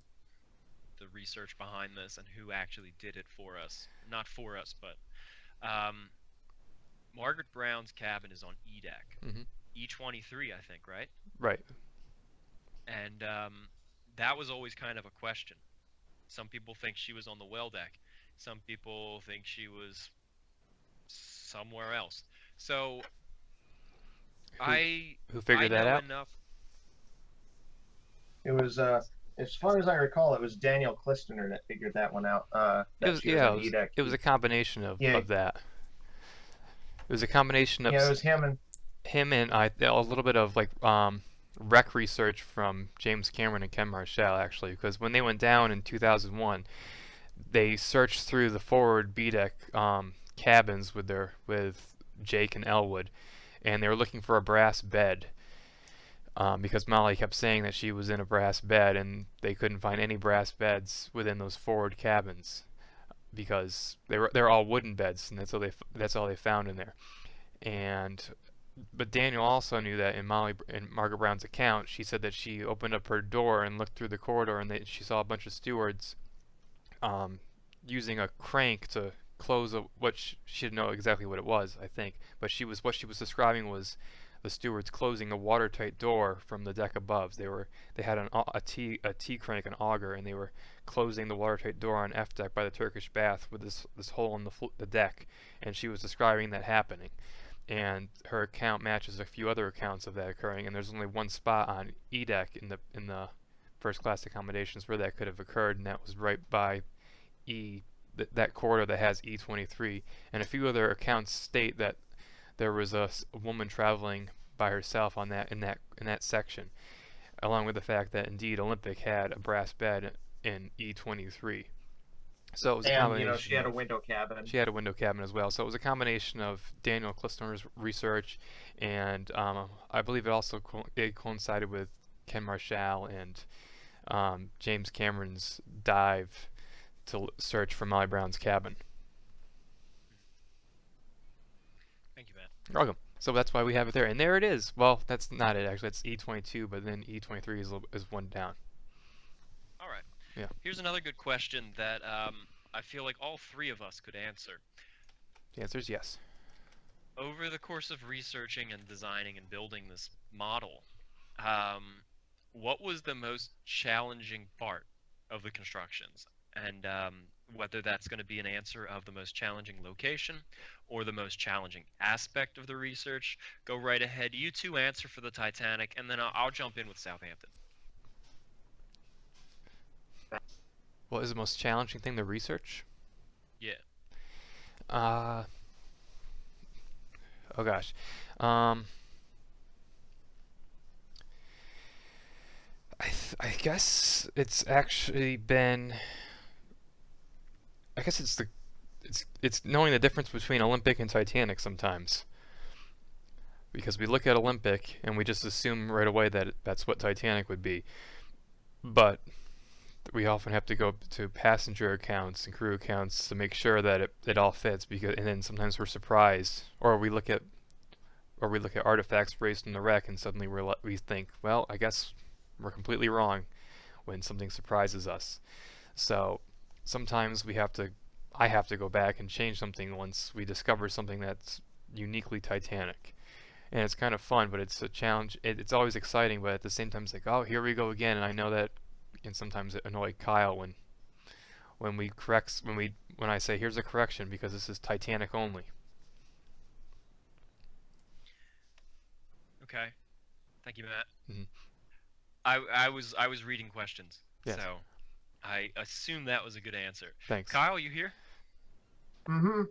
[SPEAKER 2] the research behind this and who actually did it for us. Not for us, but Margaret Brown's cabin is on E deck.
[SPEAKER 1] Mhm.
[SPEAKER 2] E23, I think, right?
[SPEAKER 1] Right.
[SPEAKER 2] And that was always kind of a question. Some people think she was on the well deck. Some people think she was somewhere else. So
[SPEAKER 1] Who figured that
[SPEAKER 2] know
[SPEAKER 1] out?
[SPEAKER 2] enough.
[SPEAKER 3] It was, as far as I recall, it was Daniel Clistener that figured that one out. That she was on EDEC.
[SPEAKER 1] It was a combination of that. It was a combination of
[SPEAKER 3] it was him and
[SPEAKER 1] a little bit of like rec research from James Cameron and Ken Marschall, actually, because when they went down in 2001, they searched through the forward B deck cabins with Jake and Elwood, and they were looking for a brass bed. Because Molly kept saying that she was in a brass bed, and they couldn't find any brass beds within those forward cabins because they're all wooden beds, and that's all they found in there. But Daniel also knew that in Margaret Brown's account, she said that she opened up her door and looked through the corridor, and she saw a bunch of stewards using a crank to close what she didn't know exactly what it was, I think, but what she was describing was the stewards closing a watertight door from the deck above. They had a T crank, an auger, and they were closing the watertight door on F deck by the Turkish bath with this hole in the deck, and she was describing that happening. And her account matches a few other accounts of that occurring, and there's only one spot on E deck in the first class accommodations where that could have occurred, and that was right by that corridor that has E23. And a few other accounts state that there was a woman traveling by herself on in that section, along with the fact that indeed Olympic had a brass bed in E23. So it was a combination.
[SPEAKER 3] She had a window cabin.
[SPEAKER 1] She had a window cabin as well. So it was a combination of Daniel Clistener's research, and I believe it also coincided with Ken Marschall and James Cameron's dive to search for Molly Brown's cabin.
[SPEAKER 2] Thank you, Matt.
[SPEAKER 1] You're welcome. So that's why we have it there, and there it is. Well, that's not it actually. It's E22, but then E23 is one down.
[SPEAKER 2] All right.
[SPEAKER 1] Yeah.
[SPEAKER 2] Here's another good question that I feel like all three of us could answer.
[SPEAKER 1] The answer is yes.
[SPEAKER 2] Over the course of researching and designing and building this model, what was the most challenging part of the constructions? And whether that's going to be an answer of the most challenging location or the most challenging aspect of the research, go right ahead. You two answer for the Titanic, and then I'll jump in with Southampton.
[SPEAKER 1] What is the most challenging thing to research?
[SPEAKER 2] Yeah.
[SPEAKER 1] Uh, oh gosh. Um, I guess it's actually been. I guess it's knowing the difference between Olympic and Titanic sometimes. Because we look at Olympic and we just assume right away that that's what Titanic would be. But we often have to go to passenger accounts and crew accounts to make sure that it all fits. Because and then sometimes we're surprised, or we look at artifacts raised from the wreck and suddenly we think, well, I guess we're completely wrong when something surprises us. So sometimes I have to go back and change something once we discover something that's uniquely Titanic. And it's kind of fun, but it's a challenge. It's always exciting, but at the same time, it's like, oh, here we go again. And I know that can sometimes annoy Kyle when I say here's a correction because this is Titanic only.
[SPEAKER 2] Okay. Thank you, Matt.
[SPEAKER 1] Hmm.
[SPEAKER 2] I was reading questions,
[SPEAKER 1] Yes.
[SPEAKER 2] so I assume that was a good answer.
[SPEAKER 1] Thanks.
[SPEAKER 2] Kyle, you here?
[SPEAKER 3] Mm-hmm.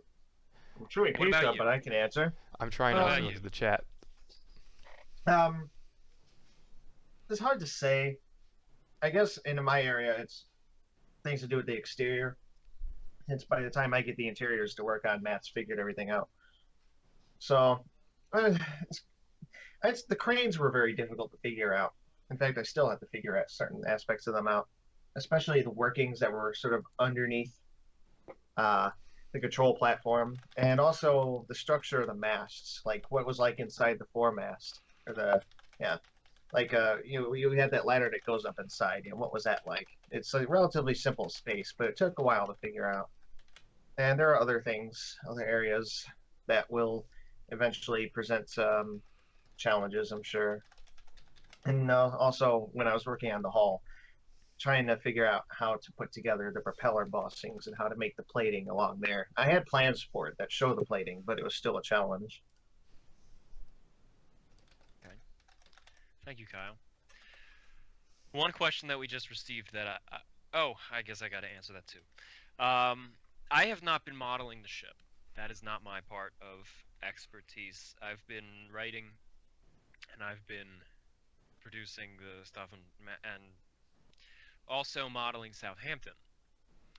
[SPEAKER 3] I'm chewing
[SPEAKER 2] What about
[SPEAKER 3] pizza,
[SPEAKER 2] you?
[SPEAKER 3] but I can answer.
[SPEAKER 1] I'm trying
[SPEAKER 2] What
[SPEAKER 1] not
[SPEAKER 2] about
[SPEAKER 1] to look
[SPEAKER 2] you?
[SPEAKER 1] at the chat.
[SPEAKER 3] Um, it's hard to say. I guess in my area, it's things to do with the exterior. It's by the time I get the interiors to work on, Matt's figured everything out. So, uh, the cranes were very difficult to figure out. In fact, I still have to figure out certain aspects of them out, especially the workings that were sort of underneath uh, the control platform, and also the structure of the masts, like what was like inside the foremast or the yeah, like you had that ladder that goes up inside. You know, what was that like? It's a relatively simple space, but it took a while to figure out. And there are other things, other areas that will eventually present challenges, I'm sure. And also, when I was working on the hull, trying to figure out how to put together the propeller bossings and how to make the plating along there. I had plans for it that show the plating, but it was still a challenge.
[SPEAKER 2] Okay. Thank you, Kyle. One question that we just received that oh, I guess I got to answer that too. I have not been modeling the ship. That is not my part of expertise. I've been writing and I've been producing the stuff and also modeling Southampton.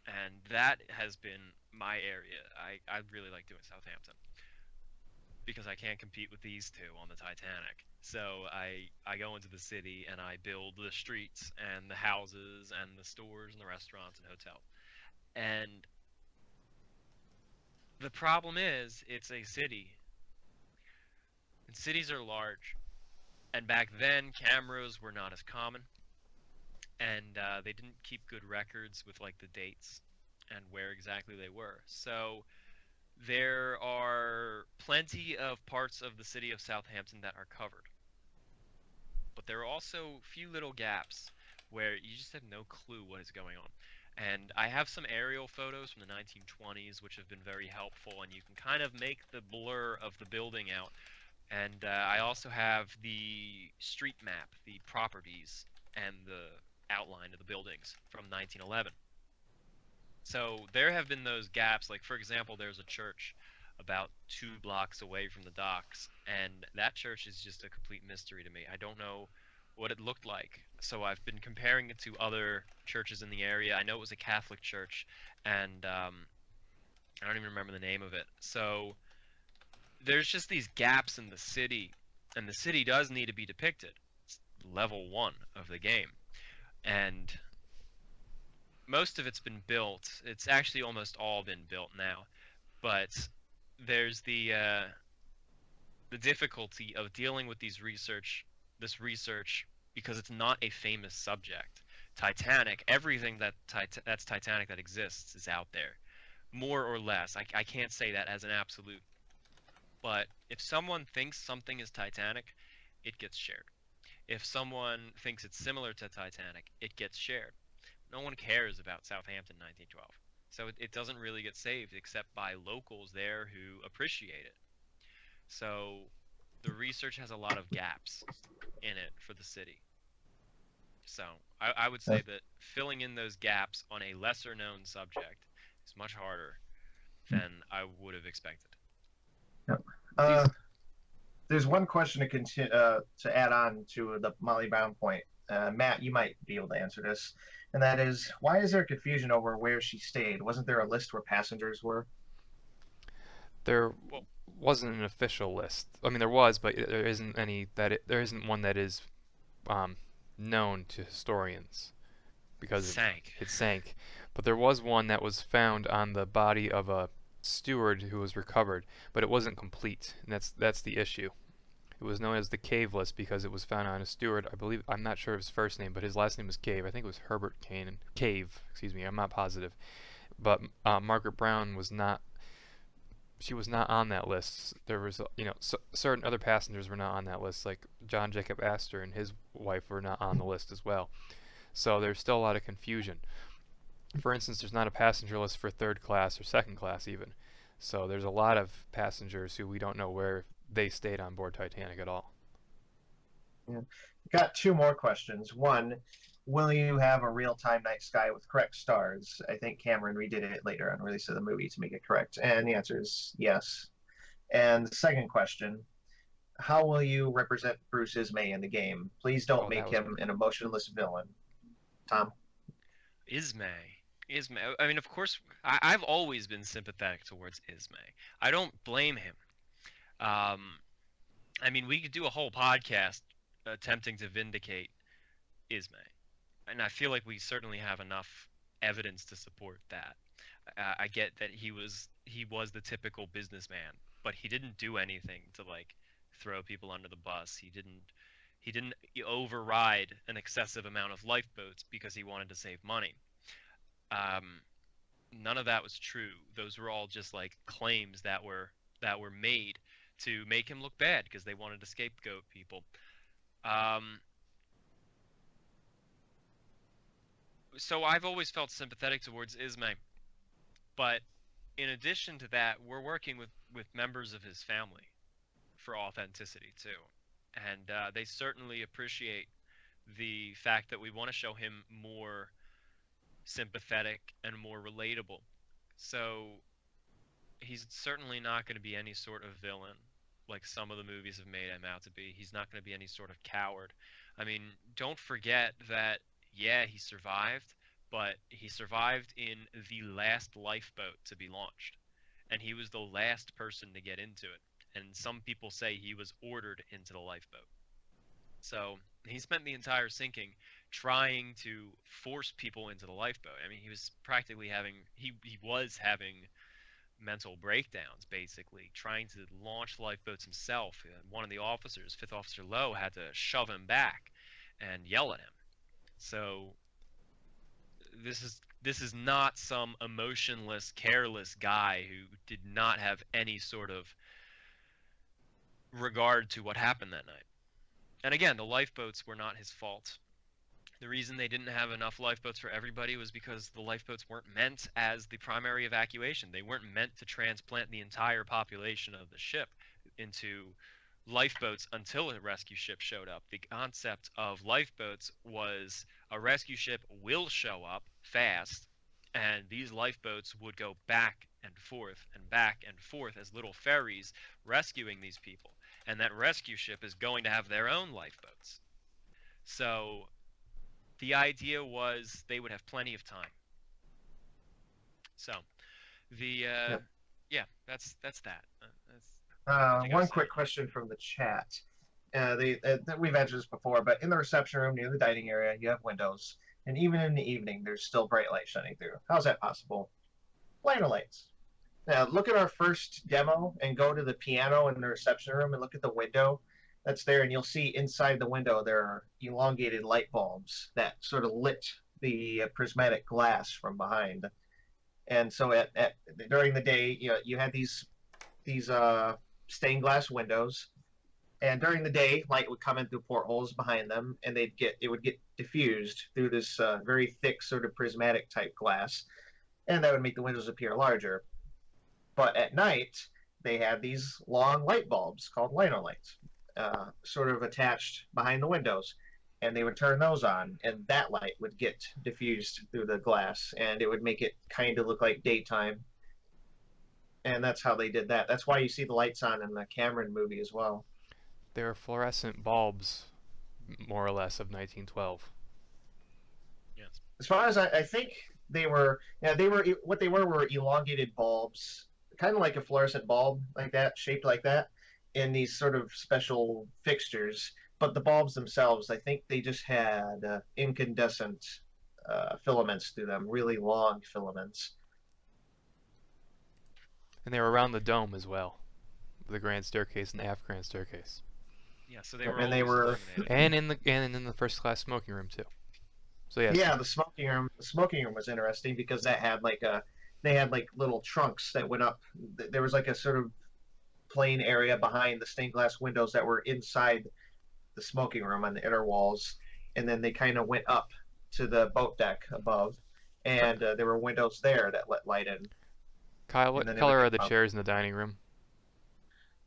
[SPEAKER 2] And that has been my area. I really like doing Southampton because I can't compete with these two on the Titanic. So I go into the city and I build the streets and the houses and the stores and the restaurants and hotel. And the problem is it's a city. And cities are large. And back then cameras were not as common. And they didn't keep good records with like the dates and where exactly they were. So there are plenty of parts of the city of Southampton that are covered. But there are also few little gaps where you just have no clue what is going on. And I have some aerial photos from the 1920s which have been very helpful, and you can kind of make the blur of the building out. And I also have the street map, the properties, and the outline of the buildings from 1911. So there have been those gaps. Like, for example, there's a church about 2 blocks away from the docks, and that church is just a complete mystery to me. I don't know what it looked like. So I've been comparing it to other churches in the area. I know it was a Catholic church, and I don't even remember the name of it. So there's just these gaps in the city, and the city does need to be depicted. It's level 1 of the game. And most of it's been built. It's actually almost all been built now. But there's the difficulty of dealing with this research because it's not a famous subject. Titanic, everything that's Titanic that exists is out there, more or less. I can't say that as an absolute, but if someone thinks something is Titanic, it gets shared. If someone thinks it's similar to Titanic, it gets shared. No one cares about Southampton 1912. So it doesn't really get saved except by locals there who appreciate it. So the research has a lot of gaps in it for the city. So I would say that filling in those gaps on a lesser known subject is much harder than I would have expected.
[SPEAKER 3] Yep. There's one question to add on to the Molly Brown point. Matt, you might be able to answer this, and that is, why is there confusion over where she stayed? Wasn't there a list where passengers were?
[SPEAKER 1] There
[SPEAKER 2] Well,
[SPEAKER 1] wasn't an official list. I mean, there was, but there isn't any there isn't one that is um, known to historians because
[SPEAKER 2] sank.
[SPEAKER 1] it sank. But there was one that was found on the body of a steward who was recovered, but it wasn't complete, and that's the issue. It was known as the Cave list because it was found on a steward. I believe, I'm not sure of his first name, but his last name was Cave. I think it was Herbert Kane. Cave, excuse me. I'm not positive. But Margaret Brown was not. She was not on that list. There was, certain other passengers were not on that list, like John Jacob Astor and his wife were not on the list as well. So there's still a lot of confusion. For instance, there's not a passenger list for third class or second class even. So there's a lot of passengers who we don't know where they stayed on board Titanic at all.
[SPEAKER 3] Yeah. Got two more questions. One, will you have a real-time night sky with correct stars? I think Cameron redid it later on release of the movie to make it correct. And the answer is yes. And the second question, how will you represent Bruce Ismay in the game? Please don't make him an emotionless villain. Tom?
[SPEAKER 2] Ismay. I mean, of course, I've always been sympathetic towards Ismay. I don't blame him. I mean, we could do a whole podcast attempting to vindicate Ismay, and I feel like we certainly have enough evidence to support that. I get that he was the typical businessman, but he didn't do anything to like throw people under the bus. He didn't override an excessive amount of lifeboats because he wanted to save money. None of that was true. Those were all just like claims that were made to make him look bad because they wanted to scapegoat people. So I've always felt sympathetic towards Ismay, but in addition to that, we're working with members of his family for authenticity too, and they certainly appreciate the fact that we want to show him more sympathetic and more relatable. So he's certainly not going to be any sort of villain like some of the movies have made him out to be. He's not going to be any sort of coward. I mean, don't forget that, yeah, he survived, but he survived in the last lifeboat to be launched. And he was the last person to get into it. And some people say he was ordered into the lifeboat. So he spent the entire sinking trying to force people into the lifeboat. I mean, he was practically having mental breakdowns, basically trying to launch lifeboats himself. One of the officers, Fifth Officer Lowe, had to shove him back and yell at him. So this is not some emotionless, careless guy who did not have any sort of regard to what happened that night. And again, the lifeboats were not his fault. The reason they didn't have enough lifeboats for everybody was because the lifeboats weren't meant as the primary evacuation. They weren't meant to transplant the entire population of the ship into lifeboats until a rescue ship showed up. The concept of lifeboats was a rescue ship will show up fast, and these lifeboats would go back and forth as little ferries rescuing these people. And that rescue ship is going to have their own lifeboats. So the idea was they would have plenty of time. So that's that.
[SPEAKER 3] One quick question from the chat. We've answered this before, but in the reception room near the dining area, you have windows, and even in the evening, there's still bright light shining through. How's that possible? Liner lights. Now, look at our first demo and go to the piano in the reception room and look at the window that's there, and you'll see inside the window there are elongated light bulbs that sort of lit the prismatic glass from behind. And so during the day, you had these stained glass windows, and during the day, light would come in through portholes behind them, and it would get diffused through this very thick sort of prismatic type glass, and that would make the windows appear larger. But at night, they had these long light bulbs called liner lights, sort of attached behind the windows, and they would turn those on, and that light would get diffused through the glass, and it would make it kind of look like daytime. and that's how they did that. That's why you see the lights on in the Cameron movie as well.
[SPEAKER 1] They were fluorescent bulbs, more or less, of 1912.
[SPEAKER 2] Yes.
[SPEAKER 3] As far as I think they were, yeah, they were what they were elongated bulbs, kind of like a fluorescent bulb, like that, shaped like that, in these sort of special fixtures. But the bulbs themselves, I think they just had incandescent filaments through them, really long filaments.
[SPEAKER 1] And they were around the dome as well, the grand staircase and the aft grand staircase.
[SPEAKER 2] Yeah, so they were
[SPEAKER 3] And they
[SPEAKER 2] always
[SPEAKER 3] were,
[SPEAKER 2] illuminated.
[SPEAKER 1] And in the first class smoking room too. So yes,
[SPEAKER 3] yeah, the smoking room. The smoking room was interesting because that had they had like little trunks that went up. There was like a sort of plain area behind the stained glass windows that were inside the smoking room on the inner walls, and then they kind of went up to the boat deck above, and there were windows there that let light in,
[SPEAKER 1] Kyle,
[SPEAKER 3] and
[SPEAKER 1] what
[SPEAKER 3] then
[SPEAKER 1] color
[SPEAKER 3] everything
[SPEAKER 1] are the
[SPEAKER 3] up
[SPEAKER 1] chairs in the dining room?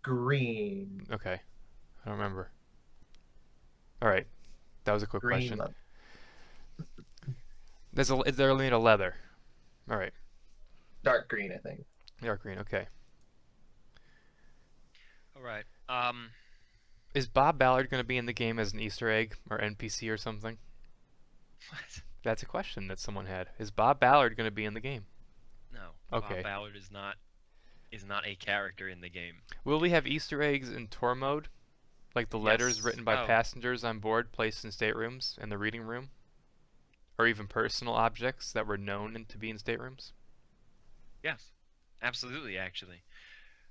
[SPEAKER 3] green,
[SPEAKER 1] Okay, I don't remember. All right, that was a quick
[SPEAKER 3] green,
[SPEAKER 1] question. They're made of leather. All right,
[SPEAKER 3] dark green, I think.
[SPEAKER 1] dark green. Okay.
[SPEAKER 2] All right.
[SPEAKER 1] Is Bob Ballard going to be in the game as an Easter egg or NPC or something?
[SPEAKER 2] What?
[SPEAKER 1] That's a question that someone had. Is Bob Ballard going to be in the game?
[SPEAKER 2] No.
[SPEAKER 1] Okay.
[SPEAKER 2] Bob Ballard is not a character in the game.
[SPEAKER 1] Will we have Easter eggs in tour mode? Like the letters
[SPEAKER 2] Yes.
[SPEAKER 1] written by
[SPEAKER 2] Oh,
[SPEAKER 1] passengers on board placed in staterooms and the reading room? Or even personal objects that were known to be in staterooms?
[SPEAKER 2] yes. Absolutely, actually.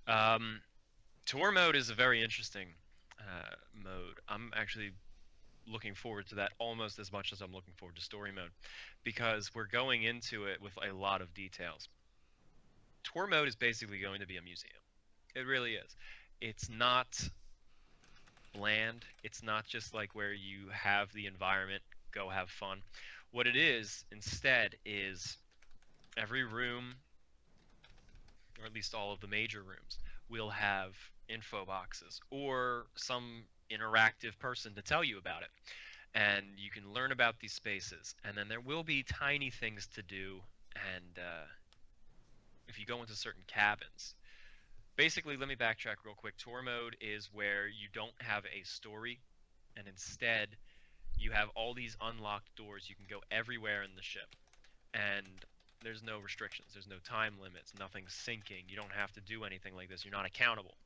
[SPEAKER 2] Um, Tour mode is a very interesting mode. I'm actually looking forward to that almost as much as I'm looking forward to story mode because we're going into it with a lot of details. Tour mode is basically going to be a museum. It really is. It's not bland. It's not just like where you have the environment, go have fun. What it is instead is every room, or at least all of the major rooms, will have info boxes or some interactive person to tell you about it. And you can learn about these spaces. And then there will be tiny things to do. And if you go into certain cabins, basically, let me backtrack real quick. Tour mode is where you don't have a story, and instead you have all these unlocked doors. You can go everywhere in the ship, and there's no restrictions. There's no time limits. Nothing's syncing. You don't have to do anything like this. You're not accountable.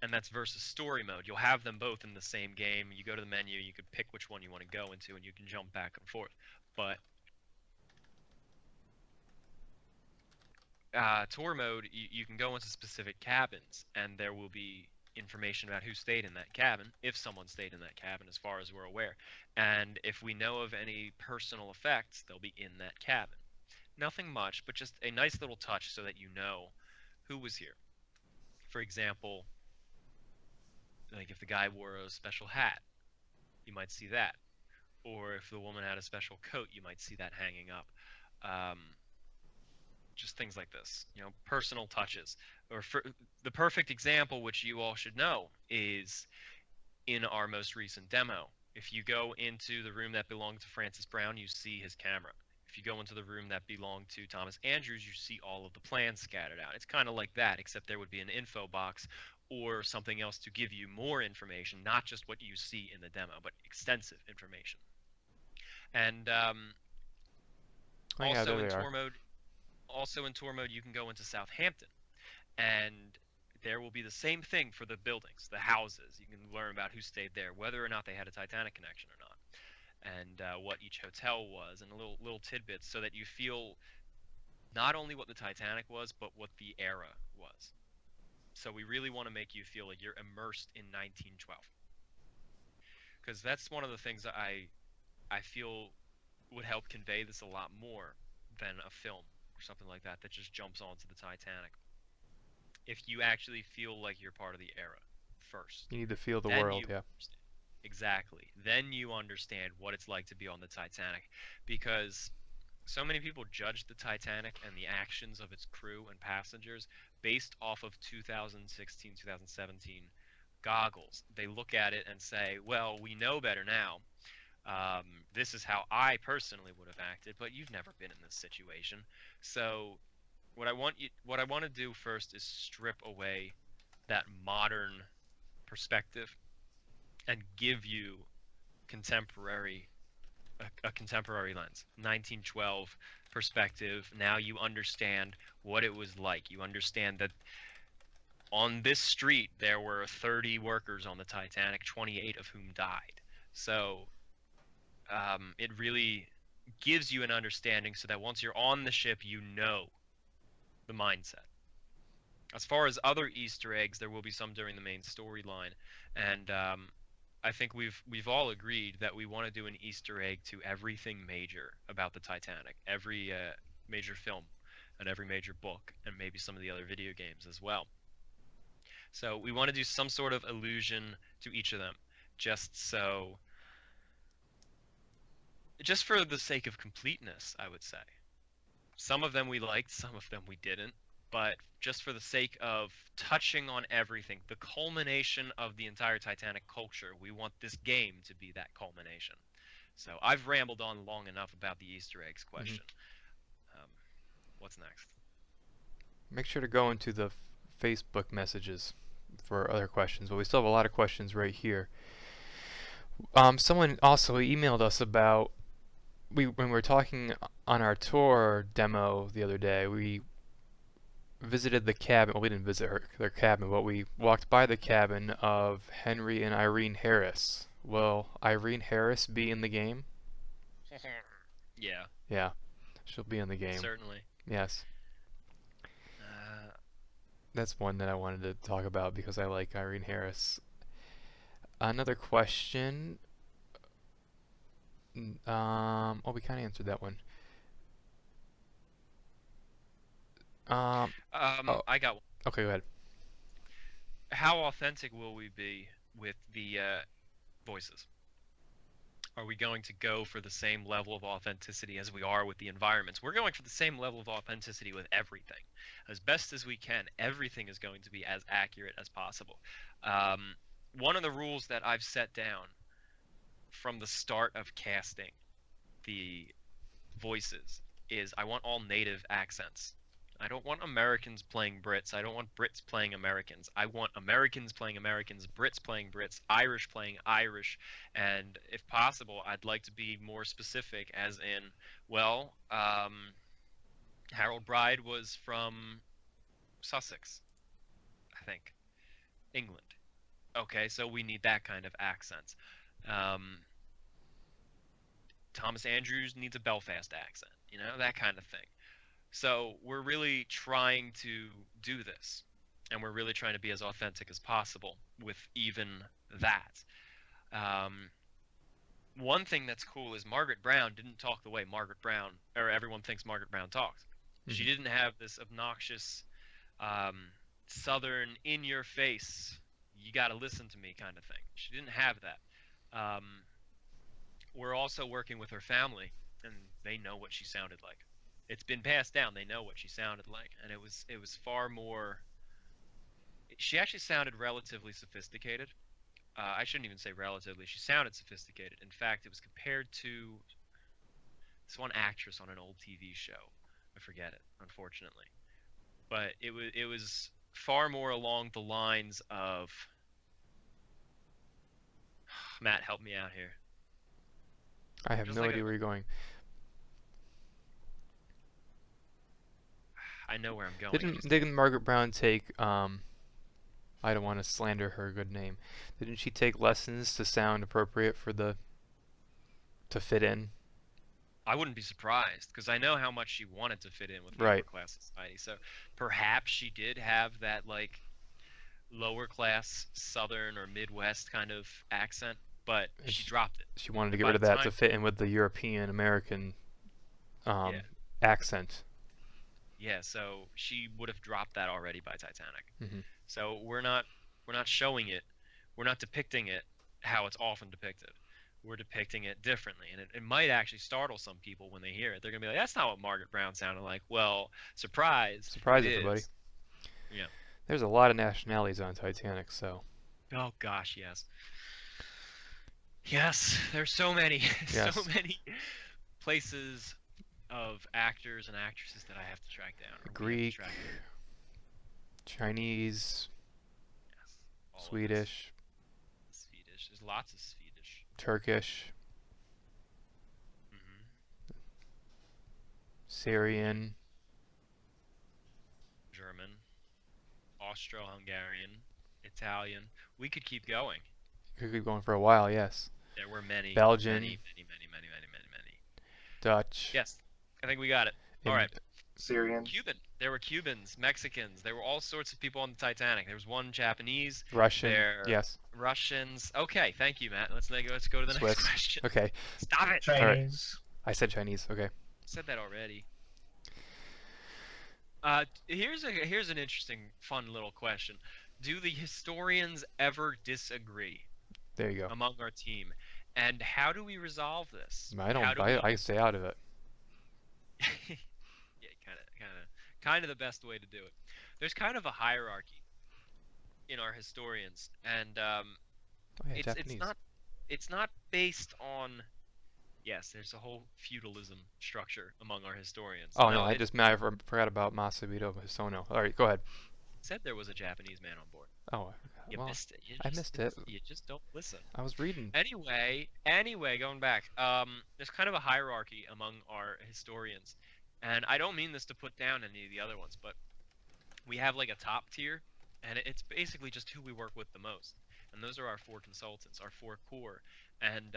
[SPEAKER 2] And that's versus story mode. You'll have them both in the same game. You go to the menu, you could pick which one you want to go into, and you can jump back and forth. But tour mode, you can go into specific cabins, and there will be information about who stayed in that cabin, if someone stayed in that cabin, as far as we're aware. And if we know of any personal effects, they'll be in that cabin. Nothing much, but just a nice little touch so that you know who was here. For example, like if the guy wore a special hat, you might see that. Or if the woman had a special coat, you might see that hanging up. Um, just things like this, personal touches. Or for the perfect example, which you all should know, is in our most recent demo. If you go into the room that belonged to Francis Brown, you see his camera. If you go into the room that belonged to Thomas Andrews, you see all of the plans scattered out. It's kind of like that, except there would be an info box or something else to give you more information, not just what you see in the demo, but extensive information. And
[SPEAKER 1] Oh yeah, there
[SPEAKER 2] also in
[SPEAKER 1] they are.
[SPEAKER 2] tour mode, you can go into Southampton, and there will be the same thing for the buildings, the houses. You can learn about who stayed there, whether or not they had a Titanic connection or not, and what each hotel was, and little tidbits so that you feel not only what the Titanic was, but what the era was. So we really want to make you feel like you're immersed in 1912, because that's one of the things that I feel would help convey this a lot more than a film or something like that that just jumps onto the Titanic. If you actually feel like you're part of the era first,
[SPEAKER 1] You need to feel the
[SPEAKER 2] then
[SPEAKER 1] world,
[SPEAKER 2] you
[SPEAKER 1] yeah.
[SPEAKER 2] understand. Exactly. Then you understand what it's like to be on the Titanic, because so many people judge the Titanic and the actions of its crew and passengers based off of 2016, 2017 goggles. They look at it and say, well, we know better now. This is how I personally would have acted, but you've never been in this situation. So what I want to do first is strip away that modern perspective and give you contemporary a contemporary lens, 1912 perspective. Now you understand what it was like. You understand that on this street there were 30 workers on the Titanic, 28 of whom died. So it really gives you an understanding so that once you're on the ship, you know the mindset. As far as other Easter eggs, there will be some during the main storyline, and I think we've all agreed that we want to do an Easter egg to everything major about the Titanic, every major film, and every major book, and maybe some of the other video games as well. So we want to do some sort of allusion to each of them, just for the sake of completeness, I would say. Some of them we liked, some of them we didn't, but just for the sake of touching on everything, the culmination of the entire Titanic culture, we want this game to be that culmination. So I've rambled on long enough about the Easter eggs question. What's next?
[SPEAKER 1] Make sure to go into the Facebook messages for other questions, but we still have a lot of questions right here. Someone also emailed us about when we were talking on our tour demo the other day. We visited the cabin. Well, we didn't visit their cabin, but we walked by the cabin of Henry and Irene Harris. Will Irene Harris be in the game?
[SPEAKER 2] Yeah.
[SPEAKER 1] Yeah, she'll be in the game.
[SPEAKER 2] Certainly.
[SPEAKER 1] Yes. That's one that I wanted to talk about because I like Irene Harris. Another question. Oh, we kind of answered that one. Oh,
[SPEAKER 2] I got one.
[SPEAKER 1] okay, go ahead.
[SPEAKER 2] How authentic will we be with the voices? Are we going to go for the same level of authenticity as we are with the environments? We're going for the same level of authenticity with everything. As best as we can, everything is going to be as accurate as possible. One of the rules that I've set down from the start of casting the voices is I want all native accents. I don't want Americans playing Brits. I don't want Brits playing Americans. I want Americans playing Americans, Brits playing Brits, Irish playing Irish, and if possible, I'd like to be more specific as in, well, Harold Bride was from Sussex, I think, England. Okay, so we need that kind of accent. Thomas Andrews needs a Belfast accent, that kind of thing. So we're really trying to do this, and we're really trying to be as authentic as possible with even that. One thing that's cool is Margaret Brown didn't talk the way Margaret Brown, or everyone thinks Margaret Brown talks. She didn't have this obnoxious Southern, in-your-face, you got to listen to me kind of thing. She didn't have that. We're also working with her family, and they know what she sounded like. It's been passed down. They know what she sounded like, and it was far more. She actually sounded relatively sophisticated. I shouldn't even say relatively. She sounded sophisticated. In fact, it was compared to this one actress on an old TV show. I forget it, unfortunately, but it was far more along the lines of. Matt, help me out here.
[SPEAKER 1] I have no idea where you're going.
[SPEAKER 2] I know where I'm going.
[SPEAKER 1] Didn't Margaret Brown take I don't want to slander her good name. Didn't she take lessons to sound appropriate to fit in?
[SPEAKER 2] I wouldn't be surprised because I know how much she wanted to fit in with lower class society. So perhaps she did have that like lower class Southern or Midwest kind of accent, but she dropped it.
[SPEAKER 1] She wanted to get rid of that to fit in with the European American accent.
[SPEAKER 2] Yeah, so she would have dropped that already by Titanic.
[SPEAKER 1] Mm-hmm.
[SPEAKER 2] So we're not showing it, we're not depicting it how it's often depicted. We're depicting it differently, and it might actually startle some people when they hear it. They're gonna be like, "That's not what Margaret Brown sounded like." Well, surprise,
[SPEAKER 1] everybody.
[SPEAKER 2] Yeah.
[SPEAKER 1] There's a lot of nationalities on Titanic, so.
[SPEAKER 2] Oh gosh, yes. Yes, there's so many,
[SPEAKER 1] yes.
[SPEAKER 2] so many places of actors and actresses that I have to track down, or we have to
[SPEAKER 1] Greek,
[SPEAKER 2] track down.
[SPEAKER 1] Chinese,
[SPEAKER 2] Yes, all of it.
[SPEAKER 1] Swedish,
[SPEAKER 2] Swedish. There's lots of Swedish.
[SPEAKER 1] Turkish,
[SPEAKER 2] Hmm.
[SPEAKER 1] Syrian.
[SPEAKER 2] German, Austro-Hungarian, Italian. We could keep going.
[SPEAKER 1] Could keep going for a while, yes.
[SPEAKER 2] There were many,
[SPEAKER 1] Belgian,
[SPEAKER 2] many.
[SPEAKER 1] Dutch,
[SPEAKER 2] Yes, I think we got it. All
[SPEAKER 1] and
[SPEAKER 2] right.
[SPEAKER 3] Syrian.
[SPEAKER 2] Cuban. There were Cubans, Mexicans. There were all sorts of people on the Titanic. There was one Japanese.
[SPEAKER 1] Russian,
[SPEAKER 2] There
[SPEAKER 1] yes.
[SPEAKER 2] Russians. Okay, thank you, Matt. Let's go to the
[SPEAKER 1] Swiss.
[SPEAKER 2] next question.
[SPEAKER 1] Okay,
[SPEAKER 2] Stop it.
[SPEAKER 3] Chinese.
[SPEAKER 1] I said Chinese. Okay.
[SPEAKER 2] Said that already. Here's an interesting, fun little question. Do the historians ever disagree
[SPEAKER 1] There you go.
[SPEAKER 2] among our team? And how do we resolve this?
[SPEAKER 1] I don't.
[SPEAKER 2] How do
[SPEAKER 1] I stay out of it.
[SPEAKER 2] Yeah, kind of the best way to do it. There's kind of a hierarchy in our historians, and
[SPEAKER 1] Oh yeah, Japanese.
[SPEAKER 2] it's not based on. Yes, there's a whole feudalism structure among our historians.
[SPEAKER 1] Oh no, I
[SPEAKER 2] it
[SPEAKER 1] forgot about Masahito Hosono. All right, go ahead.
[SPEAKER 2] said there was a Japanese man on board.
[SPEAKER 1] Oh,
[SPEAKER 2] You
[SPEAKER 1] well,
[SPEAKER 2] missed it.
[SPEAKER 1] I missed it.
[SPEAKER 2] You just don't listen.
[SPEAKER 1] I was reading.
[SPEAKER 2] Anyway, going back, there's kind of a hierarchy among our historians, and I don't mean this to put down any of the other ones, but we have like a top tier, and it's basically just who we work with the most, and those are our 4 consultants, our 4 core, and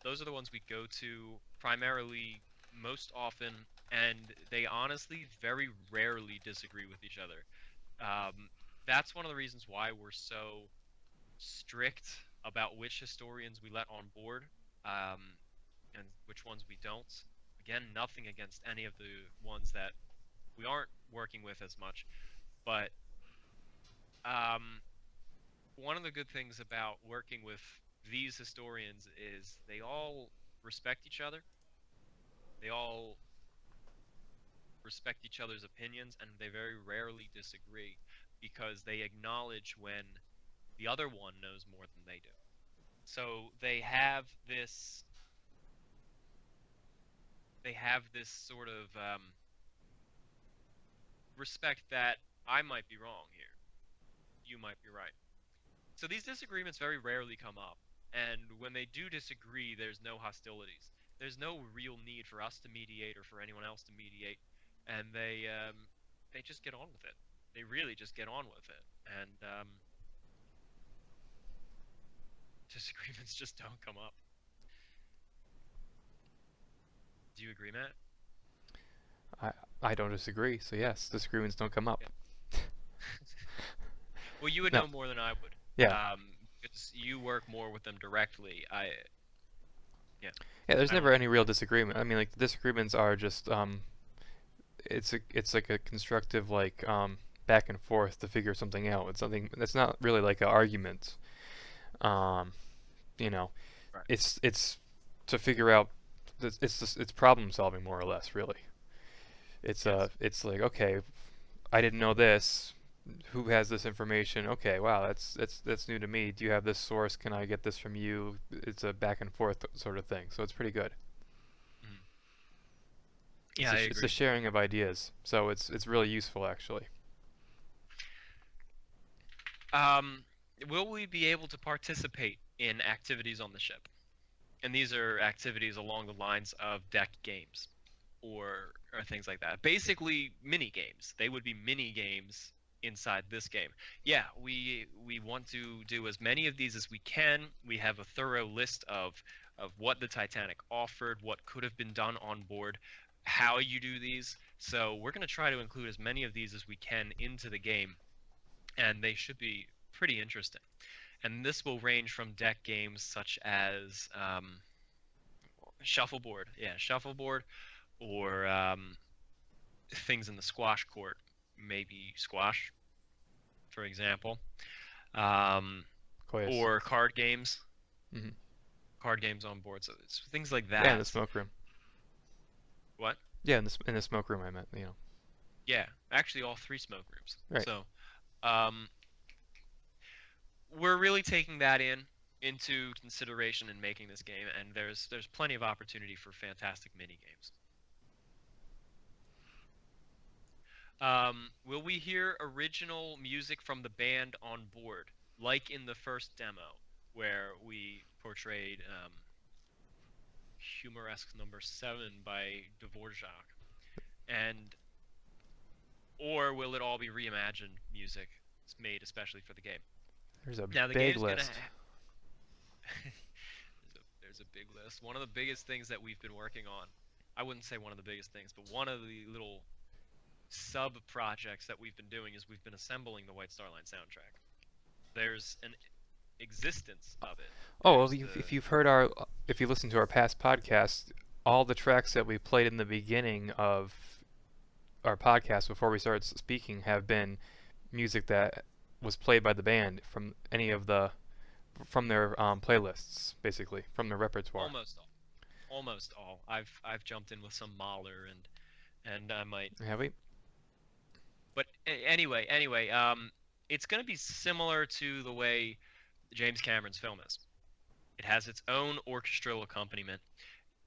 [SPEAKER 2] those are the ones we go to primarily most often, and they honestly very rarely disagree with each other. That's one of the reasons why we're so strict about which historians we let on board, and which ones we don't. Again, nothing against any of the ones that we aren't working with as much, but one of the good things about working with these historians is they all respect each other. They all respect each other's opinions, and they very rarely disagree because they acknowledge when the other one knows more than they do. So they have this sort of respect that I might be wrong here, you might be right. So these disagreements very rarely come up, and when they do disagree, there's no hostilities. There's no real need for us to mediate or for anyone else to mediate, and they just get on with it. They really just get on with it, and disagreements just don't come up. Do you agree, Matt?
[SPEAKER 1] I don't disagree. So yes, disagreements don't come up.
[SPEAKER 2] Well, you would
[SPEAKER 1] No.
[SPEAKER 2] know more than I would.
[SPEAKER 1] Yeah.
[SPEAKER 2] Because you work more with them directly.
[SPEAKER 1] Yeah, there's
[SPEAKER 2] I
[SPEAKER 1] never
[SPEAKER 2] don't-
[SPEAKER 1] any real disagreement. I mean, like the disagreements are just it's like a constructive like back and forth to figure something out. It's something that's not really like an argument. Um, you know,
[SPEAKER 2] Right.
[SPEAKER 1] it's to figure out. It's problem solving more or less, really. It's
[SPEAKER 2] Yes.
[SPEAKER 1] it's like, okay, I didn't know this. Who has this information? Okay, wow, that's new to me. Do you have this source? Can I get this from you? It's a back and forth sort of thing. So it's pretty good.
[SPEAKER 2] Yeah, I
[SPEAKER 1] It's
[SPEAKER 2] agree.
[SPEAKER 1] the sharing of ideas. So it's really useful actually.
[SPEAKER 2] Will we be able to participate in activities on the ship? And these are activities along the lines of deck games or things like that. Basically, mini games. They would be mini games inside this game. Yeah, we want to do as many of these as we can. We have a thorough list of what the Titanic offered, what could have been done on board, how you do these. So we're going to try to include as many of these as we can into the game, and they should be pretty interesting. And this will range from deck games such as shuffleboard, shuffleboard, or things in the squash court, maybe squash, for example,
[SPEAKER 1] Quite.
[SPEAKER 2] or card games,
[SPEAKER 1] Mhm.
[SPEAKER 2] card games on board. So it's things like
[SPEAKER 1] Yeah, in the
[SPEAKER 2] that.
[SPEAKER 1] smoke room.
[SPEAKER 2] What?
[SPEAKER 1] Yeah, in the smoke room I meant, you know.
[SPEAKER 2] Yeah, actually all 3 smoke rooms.
[SPEAKER 1] Right.
[SPEAKER 2] So we're really taking that into consideration in making this game, and there's plenty of opportunity for fantastic mini games. Will we hear original music from the band on board, like in the first demo, where we portrayed Humoresque Number 7 by Dvorak, and or will it all be reimagined music made especially for the game?
[SPEAKER 1] There's a
[SPEAKER 2] Now the
[SPEAKER 1] big
[SPEAKER 2] game's gonna
[SPEAKER 1] list.
[SPEAKER 2] there's a big list. One of the biggest things that we've been working on, I wouldn't say one of the biggest things, but one of the little sub projects that we've been doing is we've been assembling the White Star Line soundtrack. There's an existence of it.
[SPEAKER 1] Oh, well,
[SPEAKER 2] There's the
[SPEAKER 1] if you listen to our past podcasts, all the tracks that we played in the beginning of our podcast before we started speaking have been music that was played by the band from their playlists, basically from their repertoire.
[SPEAKER 2] almost all. I've jumped in with some Mahler and I might.
[SPEAKER 1] Have we?
[SPEAKER 2] But anyway, it's going to be similar to the way James Cameron's film is. It has its own orchestral accompaniment.